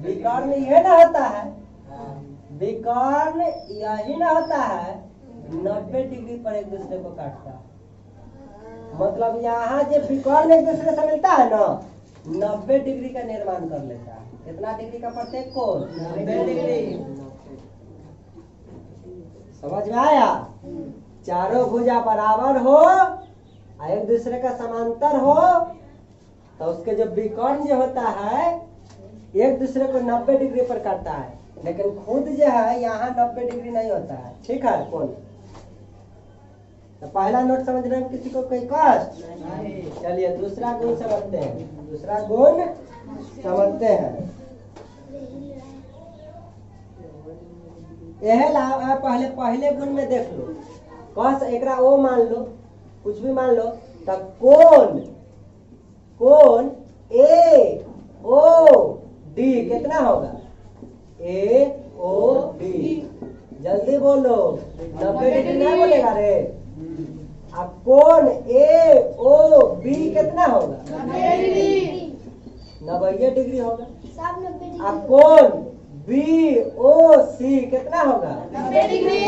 विकर्ण यह ना होता है, विकर्ण यही ना होता है, 90 डिग्री पर एक दूसरे को काटता है। मतलब यहाँ जो विकर्ण एक दूसरे से मिलता है ना, 90 डिग्री का निर्माण कर लेता है। कितना डिग्री का प्रत्येक कोण? 90 डिग्री। समझ में आया? चारों भुजा बराबर हो, एक दूसरे का समांतर हो, तो उसके जो विकर्ण जो होता है एक दूसरे को 90 डिग्री पर काटता है, लेकिन खुद जो है यहाँ 90 डिग्री नहीं होता है। ठीक है कौन? तो पहला नोट समझने में किसी को कोई कष्ट नहीं। चलिए दूसरा गुण समझते हैं। दूसरा गुण समझते हैं। यह पहले पहले गुण में देख लो, कस एकरा ओ मान लो, कुछ भी मान लो, तब कोण कोण ए ओ डी कितना होगा? ए ओ डी। जल्दी बोलो, 90 डिग्री नहीं बोलेगा रे। अब कोण ए ओ बी कितना होगा? 90 डिग्री होगा। सब 90 डिग्री। अब कोण बी ओ सी कितना होगा? 90 डिग्री।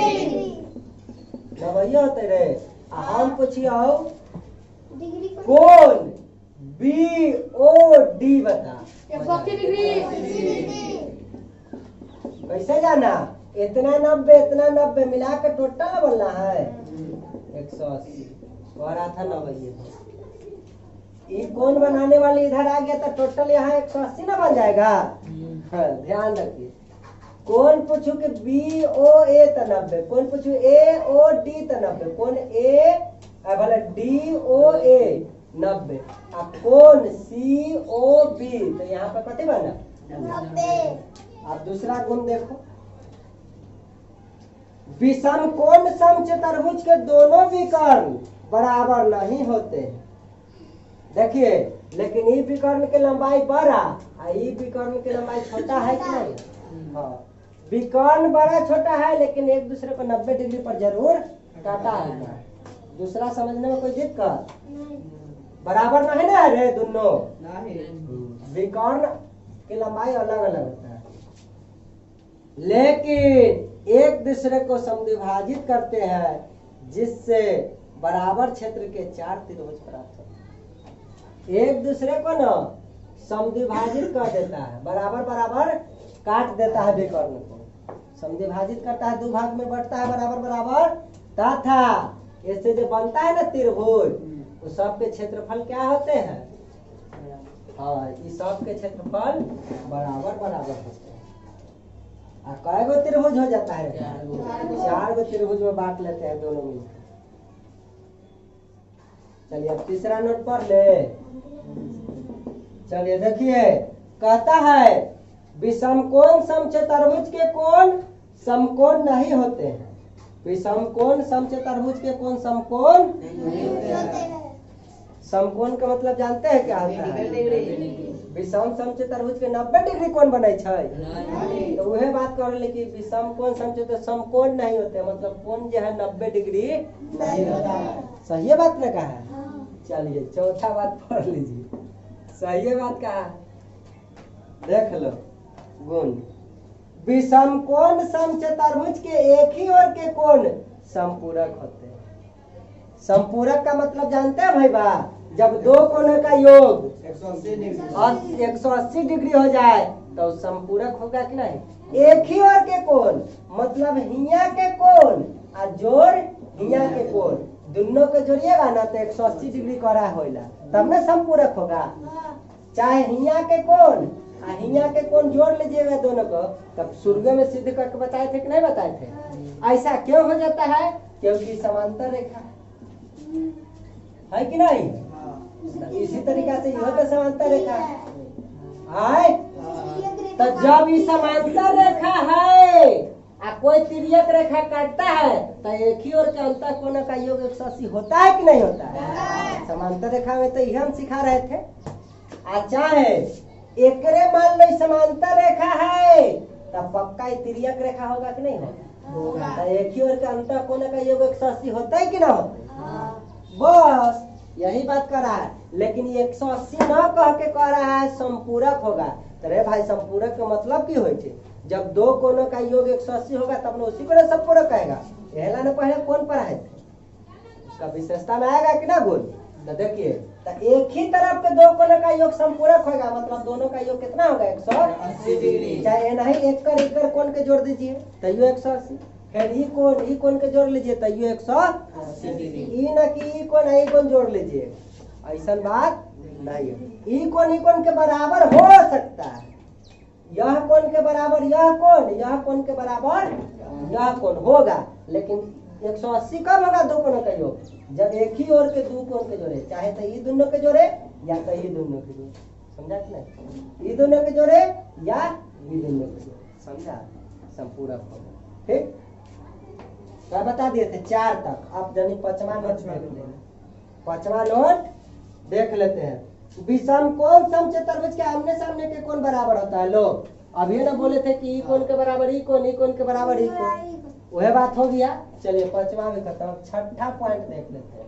90 होते रे। हम पूछिए डिग्री को कोण बी ओ डी बता। 180 डिग्री। कैसे जाना? इतना 90 इतना 90 मिला के टोटल बोलना है 180। कह रहा था 90। ये कोण बनाने वाली इधर आ गया तो टोटल यहाँ 180 ना बन जाएगा। हाँ, ध्यान रखिए। कौन पूछू कि बी ओ ए तो 90, कौन पूछू ए ओ डी तो 90, कौन ए भले डी ओ ए 90, अब कौन सी ओ बी तो यहाँ पर कति बना 90। अब दूसरा गुण देखो, विषमकोण समचतुर्भुज के दोनों विकर्ण बराबर नहीं होते। देखिए लेकिन ई विकर्ण के लंबाई बड़ा और ई विकर्ण के लंबाई छोटा है कि नहीं? हाँ, विकर्ण बड़ा छोटा है लेकिन एक दूसरे को 90 डिग्री पर जरूर काटा है। दूसरा समझने में कोई दिक्कत? बराबर नहीं ना रे दोनों, विकर्ण की लंबाई अलग अलग होता है, लेकिन एक दूसरे को समद्विभाजित करते हैं, जिससे बराबर क्षेत्र के 4 त्रिभुज प्राप्त होते हैं। एक दूसरे को ना समद्विभाजित कर देता है, बराबर बराबर काट देता है विकर्ण को, समद्विभाजित करता है, 2 भाग में बढ़ता है बराबर बराबर, तथा इससे जो बनता है ना त्रिभुज, वो सब के क्षेत्रफल क्या होते हैं? हाँ, इस सब के क्षेत्रफल बराबर बराबर होते हैं। और कै गो त्रिभुज हो जाता है? 4 गो त्रिभुज में बांट लेते हैं दोनों मिलकर। चलिए अब तीसरा नोट पढ़ ले। चलिए देखिए, कहता है विषमकोण समचतुर्भुज के कोण समकोण नहीं होते हैं। विषमकोण समचतुर्भुज के कोण समकोण नहीं होते हैं। समकोण का मतलब जानते हैं क्या होता है? विषम समचतुर्भुज के 90 डिग्री कोण बने छै, तो वह बात कर रहे कि विषम कोण समचतुर्भुज समकोण नहीं होते, मतलब कोण जो है 90 डिग्री नहीं होता है। सही बात ने कहा है। चलिए चौथा बात पढ़ लीजिए, सही बात कहा है, देख लो गुण। विषमकोण समचतुर्भुज के एक ही ओर के कोण समपूरक होते हैं। समपूरक का मतलब जानते हैं भाई बा? जब दो कोणों का योग 180 डिग्री हो जाए तो समपूरक होगा कि नहीं? एक ही ओर के कोण मतलब हिया के कोण और जोड़ हिया के कोण, दोनों को जोड़िएगा ना तो 180 डिग्री कोरा होइला, तब ना संपूरक होगा। चाहे हिया के कोण हिया के कोण जोड़ लीजिएगा दोनों को, तब शुरू में सिद्ध करके बताए थे कि नहीं बताए थे। ऐसा क्यों हो जाता है? क्योंकि समांतर रेखा है कि नहीं। इसी तरीका से यह तो समांतर रेखा है। तो जब ये समांतर रेखा है कोई तिर्यक रेखा काटता है तो एक ही ओर के अंतर कोण का योग 180 होता है कि नहीं होता है। समांतर रेखा में तो यह हम सिखा रहे थे। चाहे एकरे मान लो समांतर रेखा है तब पक्का ये तिर्यक रेखा होगा कि नहीं होगा। तो एक ही ओर के अंतर कोण का योग 180 होता है कि ना होता। बस यही बात कर रहा है। लेकिन 180 न कह के कह रहा है संपूरक होगा। तो रे भाई संपूरक का मतलब की होय छे? जब दो कोणों का योग 180 होगा तब ना उसी को संपूरक कहेगा। पहला ने पहले कौन पढ़ाए थे, उसका विशेषता में आएगा कि ना गुण। तो देखिए तो एक ही तरफ के दो कोणों का योग संपूरक होगा, मतलब दोनों का योग कितना होगा 180 डिग्री। चाहे नहीं एक कोण के जोड़ दीजिए तो यो 180, फिर ई कोण के जोड़ लीजिए तो यो 180 डिग्री। ई ना कि ई कोण जोड़ लीजिए, ऐसा बात नहीं है। ई कोण के बराबर हो सकता है, यह कोण के बराबर यह कोण के बराबर यह कोण होगा। लेकिन 180 कब होगा दो कोणों का योग? जब एक ही ओर के दो कोण के जोड़े, चाहे तो ये दोनों के जोड़े या तो ये दोनों के जोड़े। समझा कि नहीं? ये दोनों के जोड़े या ये दोनों के जोड़े, समझा? संपूरक होगा। ठीक, क्या बता दिए थे 4 तक। अब जनी 5वां नोट देख लेते, 5वां नोट देख लेते हैं। विषम कोण समचतुर्भुज के आमने सामने के कोण बराबर होता है। लोग अभी ना बोले थे कि ई कोण के बराबर ई कोण के बराबर ई कोण, वह बात हो गया। चलिए 5वां में खत्म। 6ठा पॉइंट देख लेते हैं।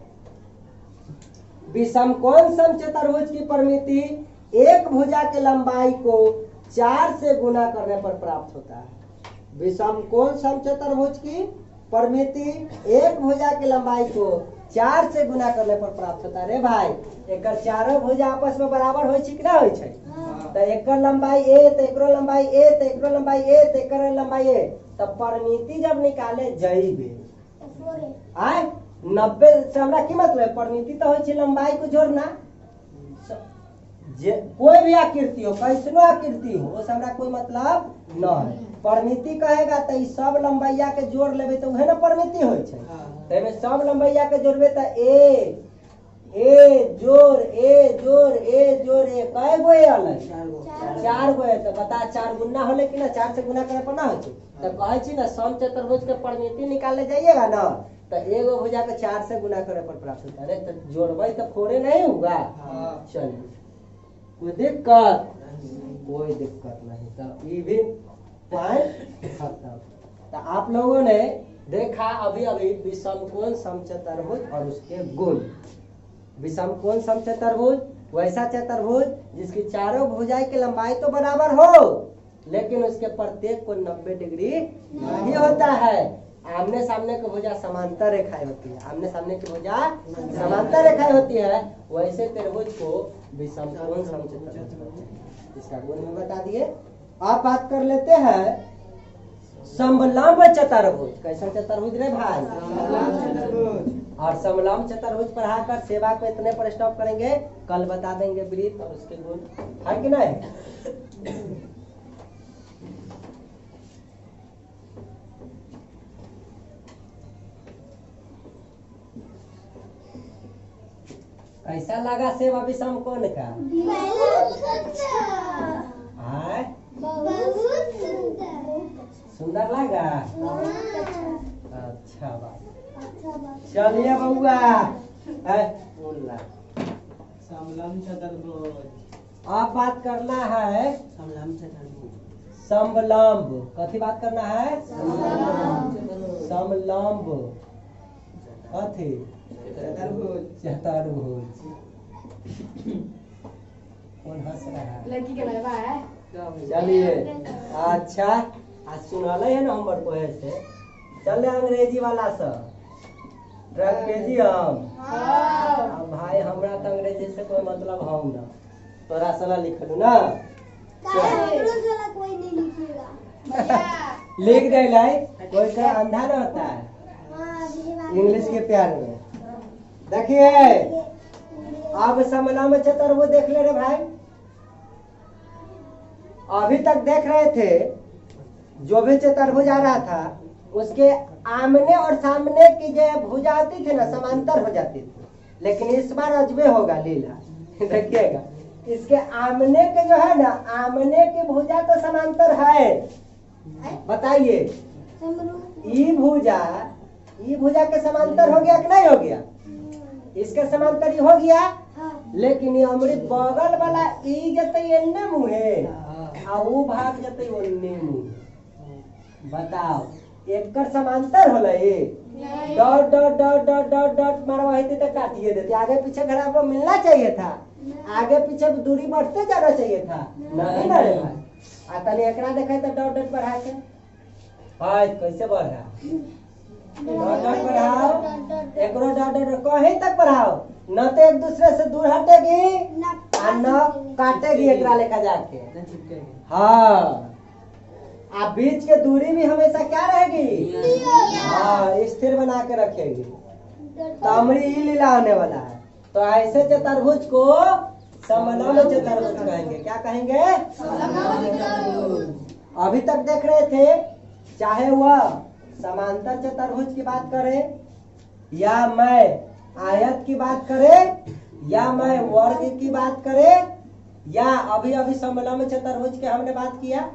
विषम कोण समचतुर्भुज की परिमिति एक भुजा की लंबाई को 4 से गुना करने पर प्राप्त होता है। विषम कोण समचतुर्भुज की परिमिति एक भुजा की लंबाई को 4 से गुना करने पर प्राप्त होता है। रे भाई एकर चारों भुजा आपस में बराबर होय छै कि ना होय छै? तो एकर लंबाई a तो एकरो लंबाई a तो एकरो लंबाई a तो एकर लंबाई a, तब परिमिति जब निकाले जइबे आय 90 से हमरा की मतलब? परिमिति तो होय छै लंबाई को जोड़ना। जे कोई भी आकृति हो, कैसनो आकृति हो, उस हमरा कोई मतलब न है। परिमिति कहेगा तो सब लंबैया के जोड़ लेबे तो वह ना परिमिति होय छै। तेमे सब लंबैया के जोड़बे तो ए जोड़ ए कय गो अलग? 4 गो है। तो बता 4 गुना होले कि ना? 4 से गुना करे पर ना होय छै। तो कहे छी ना समचतुर्भुज के परिमिति निकालने जाइएगा ना तो एगो भुजा के 4 से गुना करे पर प्राप्त होता है। तो जोड़बे तो फोड़े नहीं होगा। चलिए कोई दिक्कत? कोई दिक्कत नहीं। तो ये भी पॉइंट खत्म। तो आप लोगों ने देखा अभी विषम कोण समचतुर्भुज और उसके गुण। विषम कोण समचतुर्भुज वैसा चतुर्भुज जिसकी चारों भुजाएं की लंबाई तो बराबर हो लेकिन उसके प्रत्येक को 90 डिग्री नहीं होता है। आमने सामने की भुजा समांतर रेखाएं होती है, आमने सामने की भुजा समांतर रेखाएं होती है। वैसे त्रिभुज को विषम कोण समचतुर्भुज, इसका गुण में बता दिए। आप बात कर लेते हैं समलंब चतुर्भुज। कैसा चतुर्भुज रे भाई? और समलंब चतुर्भुज पढ़ाकर सेवा को इतने पर स्टॉप करेंगे। कल बता देंगे वृत्त और उसके गुण, है कि नहीं? कैसा लगा सेवा विषम कोण का? सुंदर लगा? अच्छा बात। चलिए बउआ समलंब चतुर्भुज आप बात करना है। समलंब चतुर्भुज समलंब कथी बात करना है? समलंब कथी? चतुर्भुज। कौन हंस रहा है? लड़की के लड़का है। चलिए अच्छा आज सुनाले है ना हमर कोहे से। चले अंग्रेजी वाला से ट्रैपेजियम। अब भाई हमरा तो अंग्रेजी से कोई मतलब हम ना, तोरा सला लिखलू ना कोई नहीं लिखेगा। लिख दे लाई। कोई का अंधा ना होता है इंग्लिश के प्यार में। देखिए अब समलंब चतुर्भुज देख ले रे भाई। अभी तक देख रहे थे जो भी चतुर्भुज आ रहा था उसके आमने और सामने की जो भुजा आती थी ना समांतर हो जाती थी, लेकिन इस बार अजबे होगा लीला। देखिएगा इसके आमने के जो है ना आमने की भुजा तो समांतर है। बताइए ई भुजा के समांतर हो गया कि नहीं हो गया? इसके समांतर ही हो गया, लेकिन ये अमृत बगल वाला ई जते एन्ने मुहे आ वो भाग जते ओन्ने मुहे। बताओ एकर समांतर होला ये? Dot dot dot dot dot dot मारवा हेते तो काटिए देते। आगे पीछे घड़ा पर मिलना चाहिए था, आगे पीछे दूरी बढ़ते जाना चाहिए था, नहीं ना रे भाई। आ तनी एकरा देखे तो डॉट डॉट बढ़ा के हाय कैसे बढ़ा? डॉट डॉट बढ़ाओ, एकरो डॉट डॉट कहीं तक बढ़ाओ, न तो एक दूसरे से दूर हटेगी और न काटेगी एकरा लेकर जाके। हाँ आप बीच के दूरी भी हमेशा क्या रहेगी? हाँ स्थिर बना के रखेगी। तो अमरी ई लीला होने वाला है। तो ऐसे चतुर्भुज को समलंब चतुर्भुज कहेंगे। क्या कहेंगे? अभी तक देख रहे थे चाहे वह समांतर चतुर्भुज की बात करे या मैं आयत की बात करे या मैं वर्ग की बात करे या अभी अभी समलंब चतुर्भुज के हमने बात किया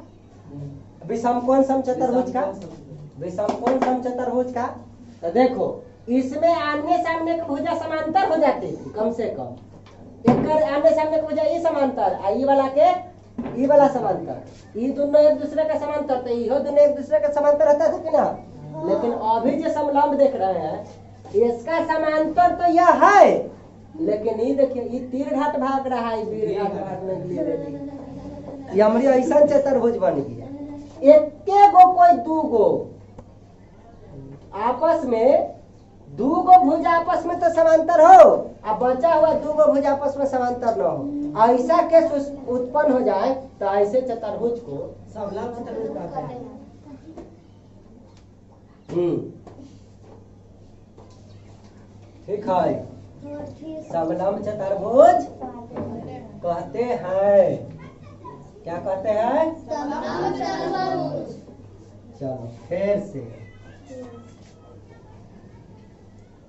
विषमकोण समचतुर्भुज का, विषमकोण समचतुर्भुज का। तो देखो इसमें आमने सामने की भुजा समांतर हो जाती थी कम से कम। एक आमने सामने की भुजा ई समांतर आ ई वाला के ई वाला समांतर, ई दोनों एक दूसरे का समांतर, तो इहो दोनों एक दूसरे का समांतर रहता था कि ना? लेकिन अभी जो समलंब देख रहे हैं इसका समांतर तो यह है, लेकिन ये देखिए ये तीर घाट भाग रहा है, वीर घाट भागने के लिए। ये हमारी ऐसा चतुर्भुज बन गया। एके गो कोई दू गो आपस में दू गो भुजा आपस में तो समांतर हो, अब बचा हुआ दू गो भुजा आपस में समांतर न हो, ऐसा केस उत्पन्न हो जाए तो ऐसे चतुर्भुज को समलंब चतुर्भुज कहते हैं। ठीक है, समलंब चतुर्भुज कहते हैं। क्या कहते हैं? चलो फिर से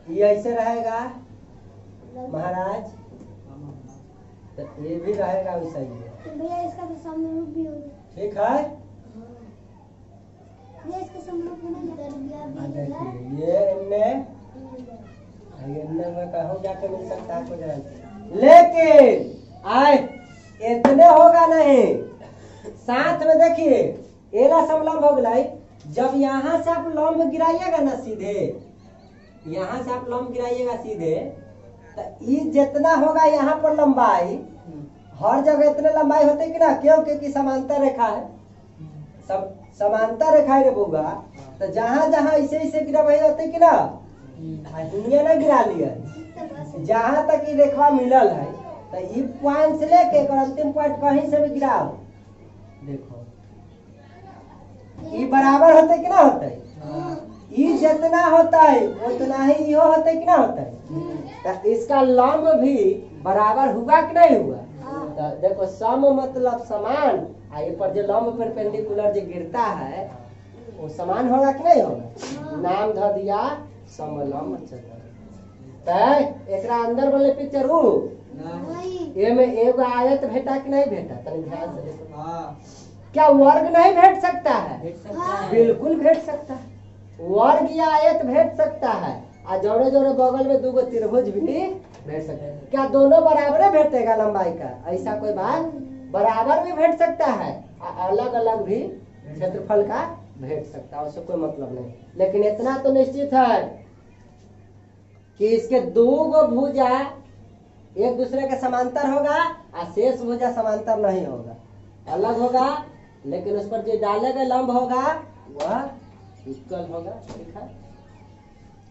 ये ऐसे रहेगा महाराज, तो ये भी रहेगा वैसा ही है। भैया इसका तो समरूप भी हो। ठीक है, भैया इसका समरूप होना देखिए ये इनने में कहूँ जाके मिल सकता है कुछ, लेकिन आए इतने होगा नहीं। साथ में देखिए एला समलंब हो गया। जब यहाँ से आप लंब गिराइएगा ना सीधे, यहाँ से आप लंब गिराइएगा सीधे, तो ये जितना होगा यहाँ पर लंबाई हर जगह इतने लंबाई होते कि ना, क्योंकि समांतर रेखा है, सब समांतर रेखा है रे बउआ। तो जहाँ जहाँ ऐसे ऐसे गिरा वही होते कि ना, दुनिया ना गिरा लिया जहाँ तक ये रेखा मिलल है, तो ये पॉइंट से लेके अंतिम पॉइंट कहीं से भी गिराओ, देखो ये बराबर होते कि ना होते? ये जितना होता है उतना ही यो होते कि ना होता है? तो इसका लंब भी बराबर हुआ कि नहीं हुआ? तो देखो सम मतलब समान, ये पर जो लंब परपेंडिकुलर जो गिरता है वो समान होगा कि नहीं होगा? नाम धर दिया समलंब चतुर्भुज। तो एकरा अंदर वाले पिक्चर ये में एगो आयत भेटा कि नहीं भेटा? तनी ध्यान से देखो। क्या वर्ग नहीं भेट सकता है? बिल्कुल भेट सकता है, वर्ग या आयत भेट सकता है। और जोड़े जोड़े बगल में दूगो त्रिभुज भी भेट सकता है। क्या दोनों बराबर भेटेगा लंबाई का? ऐसा कोई बात, बराबर भी भेट सकता है, अलग अलग भी क्षेत्रफल का भेट सकता है, उससे कोई मतलब नहीं। लेकिन इतना तो निश्चित है कि इसके दो गो भुजा एक दूसरे के समांतर होगा और शेष भुजा समांतर नहीं होगा, अलग होगा, लेकिन उस पर जो डाले गए लंब होगा वह इक्वल होगा। ठीक है,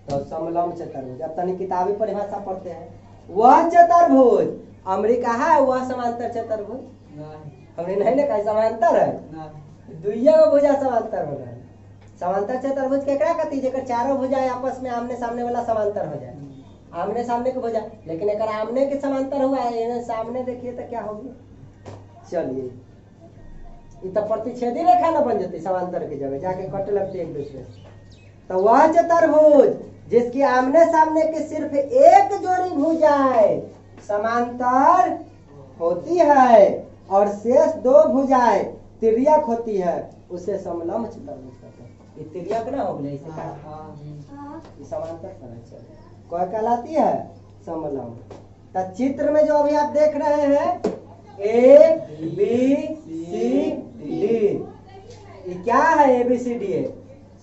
तो समलंब चतुर्भुज। अब तनी किताबी परिभाषा पढ़ते हैं। वह चतुर्भुज अमेरिका है, वह समांतर चतुर्भुज हमने नहीं ना कहा समांतर है, दुइया गो भुजा समांतर हो रहा है। समांतर चतुर्भुज केकरा कहती है? जेकर चारों भुजा आपस में आमने सामने वाला समांतर हो जाए। आमने सामने के भुजा, लेकिन अगर आमने के समांतर हुआ है इन्हें सामने देखिए तो क्या होगी। चलिए ये तो प्रतिच्छेदी रेखा ना बन जाती समांतर की जगह जाके कट लगती है एक दूसरे से। तो वह चतुर्भुज जिसकी आमने सामने की सिर्फ एक जोड़ी भुजाएं समांतर होती है और शेष दो भुजाएं तिर्यक होती है उसे समलंब चतुर्भुज कहते हैं। ये तिर्यक ना हो गया, इसे ये समांतर तरह चले कौन कहलाती है? समलंब। तो चित्र में जो अभी आप देख रहे हैं ए बी सी डी, ये क्या है? ए बी सी डी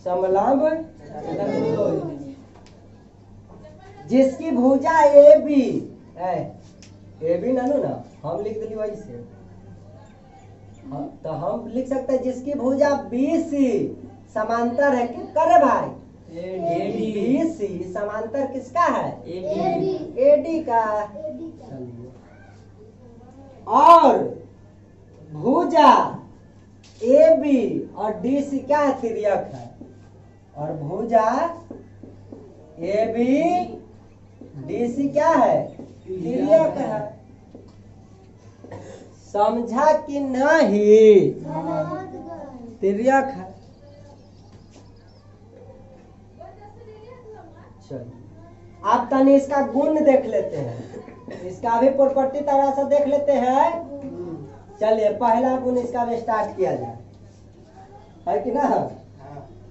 समलंब जिसकी भुजा ए बी है। ए बी नानू ना हम लिख दिली वही से, तो हम लिख सकते हैं जिसकी भुजा बी सी समांतर है। करे भाई बी सी समांतर किसका है? ए डी का। और भुजा ए बी और डी सी क्या है? तिर्यक है। और भुजा ए बी डी सी क्या है? तिर्यक है। समझा कि नहीं? तिर्यक है। चलिए आप तनी इसका गुण देख लेते हैं, इसका भी प्रॉपर्टी तरह से देख लेते हैं। चलिए पहला गुण इसका भी स्टार्ट किया जाए, है कि ना?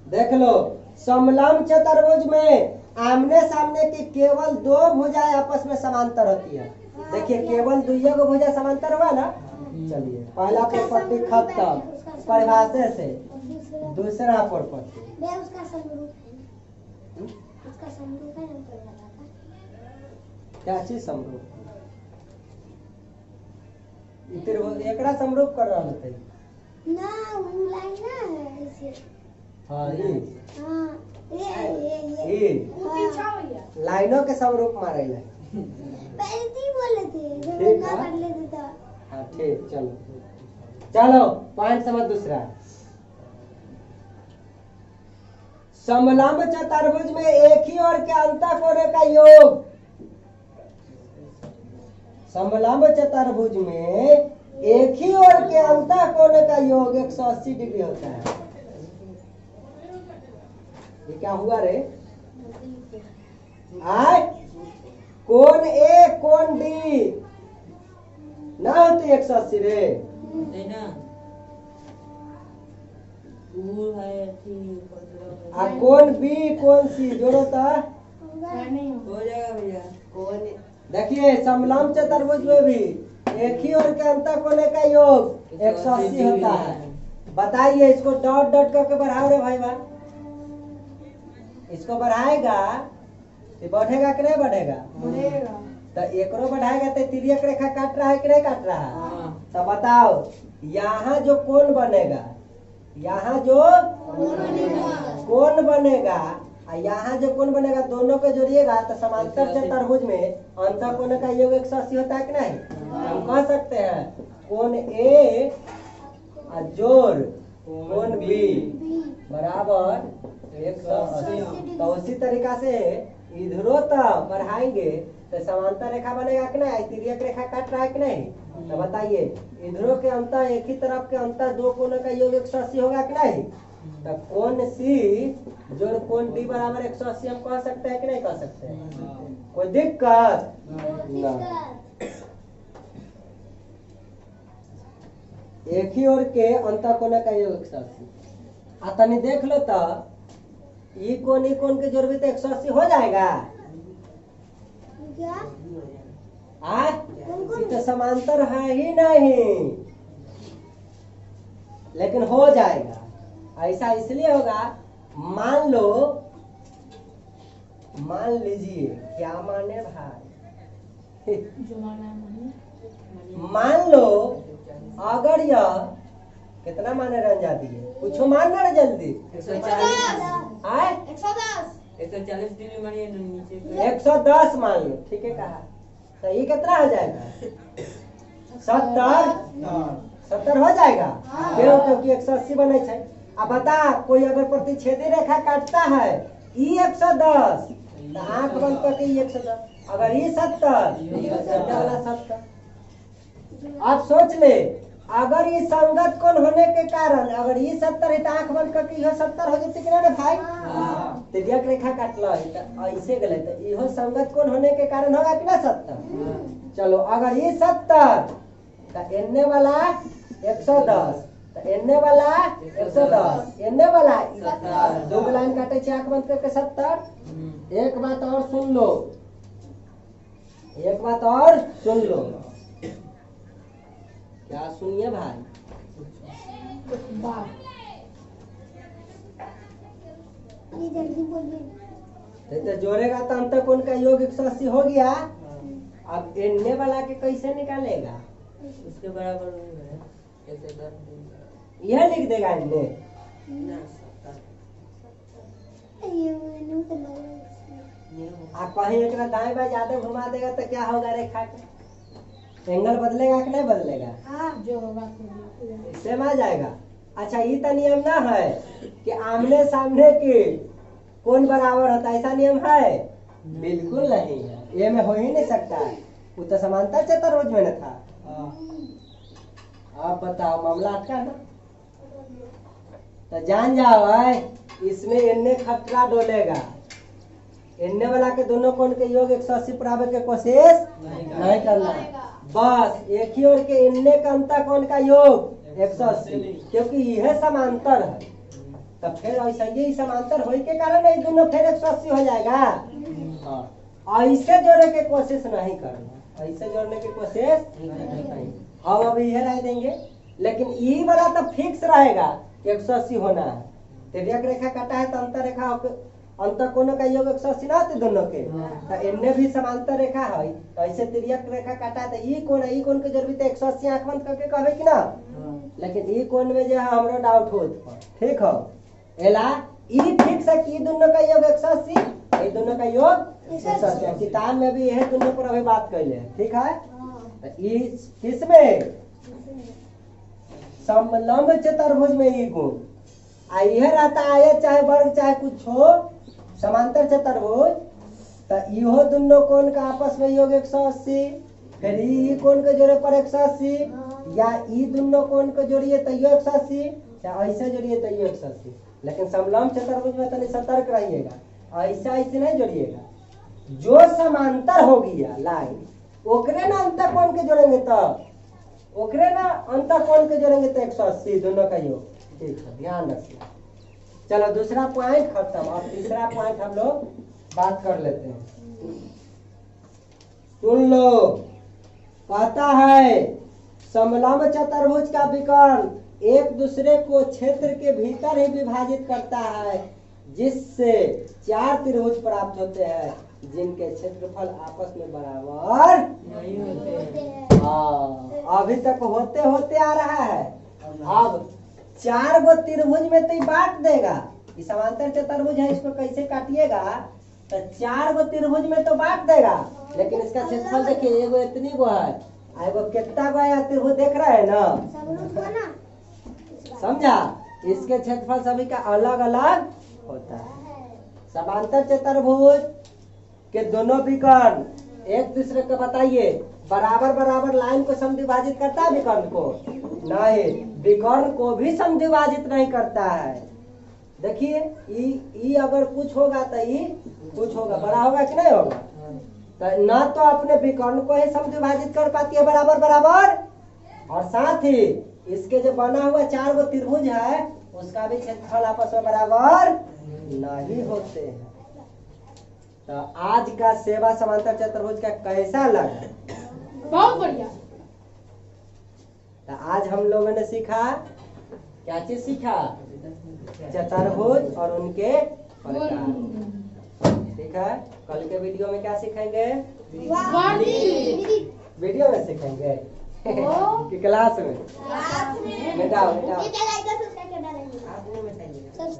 देख लो, समलंब चतुर्भुज में आमने सामने की केवल दो भुजाएं आपस में समांतर होती है। देखिए केवल दुइये को भुजा समांतर हुआ ना। चलिए पहला प्रॉपर्टी खत्म परिभाषा से। दूसरा प्रॉपर्टी क्या चीज समरूप? एकरा समरूप कर रहा होते ना वो लाइन ना है ऐसे। हाँ ये लाइनों के समरूप मारे ले। पहले ही बोले थे जब ठीक ना है। कर लेते था। हाँ ठीक, चलो चलो पॉइंट समझ दूसरा। समलंब चतुर्भुज में एक ही ओर के अंतःकोण का योग, समलंब चतुर्भुज में एक ही ओर के अंतःकोण का योग 180 डिग्री होता है। ये क्या हुआ रे? आय कोण ए कोण डी ना होती 180 रे। आ कोण बी कोण सी जोड़ो तो हो जाएगा भैया। कोण। देखिए समलंब चतुर्भुज में भी एक ही ओर के अंतःकोण का योग 180 होता है। बताइए इसको डॉट डॉट करके बढ़ाओ रे भाई बा। इसको बढ़ाएगा ये बढ़ेगा कि नहीं बढ़ेगा? बढ़ेगा। तो एकरो बढ़ाएगा तो तिर्यक रेखा काट रहा है कि नहीं काट रहा है? हाँ। तो बताओ यहाँ जो कोण बनेगा, यहाँ जो कोण बनेगा और यहाँ जो कोण बनेगा दोनों को जोड़िएगा तो समांतर चतुर्भुज में अंतःकोण का योग 180 होता है कि नहीं? हम कह सकते हैं कोण ए और जोड़ कोण बी बराबर 180। तो उसी तरीका से इधरों तक बढ़ाएंगे तो समांतर रेखा बनेगा कि नहीं? तिर्यक रेखा काट रहा है कि नहीं? तो बताइए इधरों के अंतर एक ही तरफ के अंतर दो कोणों का योग 180 होगा कि नहीं? तो कोण सी जोड़ कोण डी बराबर 180 हम कह सकते हैं कि नहीं कह सकते हैं? कोई दिक्कत ना। एक ही ओर के अंतःकोण का योग 180। आ तनी देख लो तो ई कोण के जोड़ भी तो 180 हो जाएगा। क्या? ये तो समांतर है ही नहीं, लेकिन हो जाएगा। ऐसा इसलिए होगा, मान लीजिए क्या माने भाई, मान लो अगर यह कितना माने रन जाती है, कुछ मानना रे जल्दी। 140 डिग्री मानिए नीचे पे। 110 मान लो, ठीक है कहा। तो ये कितना हो जाएगा? 70 हो जाएगा। क्यों? क्योंकि 180 बने छे। अब बता कोई अगर प्रतिच्छेदी रेखा काटता है ई 110 तो आंख बंद करके ये 110। अगर ये 70 तो वाला 70। अब सोच ले, अगर ये संगत कोण होने के कारण अगर ये 70 है तो आंख बंद करके यह 70 हो जाते कि ना रे भाई। तिर्यक रेखा काटला है तो ऐसे गले तो यह संगत कोण होने के कारण होगा कि ना 70। चलो अगर ये 70 तो एने वाला 110 तो एने वाला 110 एने वाला 2 लाइन काटे छे आंख बंद करके 70। एक बात और सुन लो, एक बात और सुन लो। क्या सुनिए भाई, ये जल्दी बोलिए। तो जोड़ेगा तो अंत कोण का योग 180 हो गया। अब एने वाला के कैसे निकालेगा, उसके बराबर नहीं है, कैसे कर देंगे? यह लिख देगा इनने। ना 70 ये मैंने तो लगा इसमें। नहीं हो। आप कहीं एक दाएं बाएं ज्यादा घुमा देगा तो क्या होगा रेखा का एंगल बदलेगा कि नहीं बदलेगा, हाँ जो होगा सेम आ जाएगा। अच्छा ये तो नियम ना है कि आमने सामने के कोण बराबर होता है, ऐसा नियम है? बिल्कुल नहीं है, ये में हो ही नहीं सकता है। वो तो समांतर चतुर्भुज में न था। आप बताओ मामला अटका ना, तो जान जाओ है इसमें एने खतरा डोलेगा। एने वाला के दोनों कोण के योग 180 बराबर के कोशिश नहीं करना, बस एक ही ओर के एने का अंतर कोण का योग 180, क्योंकि यह समांतर है। तब फिर ऐसा ही समांतर होने के कारण ये दोनों फिर 180 हो जाएगा। हाँ, ऐसे जोड़ने की कोशिश नहीं करना, ऐसे जोड़ने की कोशिश नहीं। हम अभी यह रह देंगे, लेकिन ये वाला तो फिक्स रहेगा 180 होना है। तिर्यक रेखा काटा है तो अंतर रेखा अंतर कोणों का योग 180 ना होते दोनों के, तो इनने भी समांतर रेखा है। तो ऐसे तिर्यक रेखा काटा है तो ये कोण के जरूरत है 180 आंख बंद करके कहबे कि ना। लेकिन ये कोण में जो है हमरो डाउट होत, ठीक है एला ई फिक्स है कि दोनों का योग 180, ये दोनों का योग 180। किताब में भी यह दोनों पर अभी बात कैले हैं, ठीक है। तो ये किसमें समलंब चतुर्भुज में ये गुण आ यह रहता है, चाहे वर्ग चाहे कुछ हो, समांतर चतुर्भुज। तो इहो दोनों कोण का आपस में योग 180, फिर ई कोण के जोड़े पर 180, या ई दोनों कोण को जोड़िए तो 180, या ऐसे जोड़िए तो 180। लेकिन समलंब चतुर्भुज में तनी सतर्क रहिएगा, ऐसा ऐसे नहीं जोड़िएगा। जो समांतर हो गया लाइन ओकरे ना अंतर कोण के जोड़ेंगे, तो ओकरे ना अंतर कोण के जोड़ेंगे तो 180 दोनों का योग, ठीक है, ध्यान रखिए। चलो दूसरा पॉइंट खत्म, अब तीसरा पॉइंट हम लोग बात कर लेते हैं। सुन लो, कहता है समलंब चतुर्भुज का विकर्ण एक दूसरे को क्षेत्र के भीतर ही विभाजित करता है, जिससे 4 त्रिभुज प्राप्त होते हैं जिनके क्षेत्रफल आपस में बराबर नहीं होते। हाँ, अभी तक होते होते आ रहा है। अब 4 गो त्रिभुज में तो ये बांट देगा, ये समांतर चतुर्भुज है, इसको कैसे काटिएगा, तो 4 गो त्रिभुज में तो बांट देगा। लेकिन इसका क्षेत्रफल देखिए, एगो इतनी गो है, एगो कितना गो है त्रिभुज देख रहे हैं ना, सब लोग को ना समझा। इसके क्षेत्रफल सभी का अलग अलग होता है। समांतर चतुर्भुज के दोनों विकर्ण एक दूसरे को बताइए बराबर बराबर लाइन को समद्विभाजित करता है, विकर्ण को नहीं, विकर्ण को भी समद्विभाजित नहीं करता है। देखिए ई अगर कुछ होगा तो ई कुछ होगा, बड़ा होगा कि नहीं होगा। तो ना तो अपने विकर्ण को ही समद्विभाजित कर पाती है बराबर बराबर, और साथ ही इसके जो बना हुआ 4 गो त्रिभुज है उसका भी क्षेत्रफल आपस में बराबर नहीं होते हैं। तो आज का सेवा समांतर चतुर्भुज का कैसा लगा? बहुत बढ़िया। तो आज हम लोगों ने सीखा, क्या चीज सीखा? चतुर्भुज और उनके प्रकार। ठीक है, कल के वीडियो में क्या सीखेंगे? वीडियो में सीखेंगे कि क्लास में? बेटा बेटा ये क्या लाइक सब्सक्राइब करना नहीं। आपने बताइए।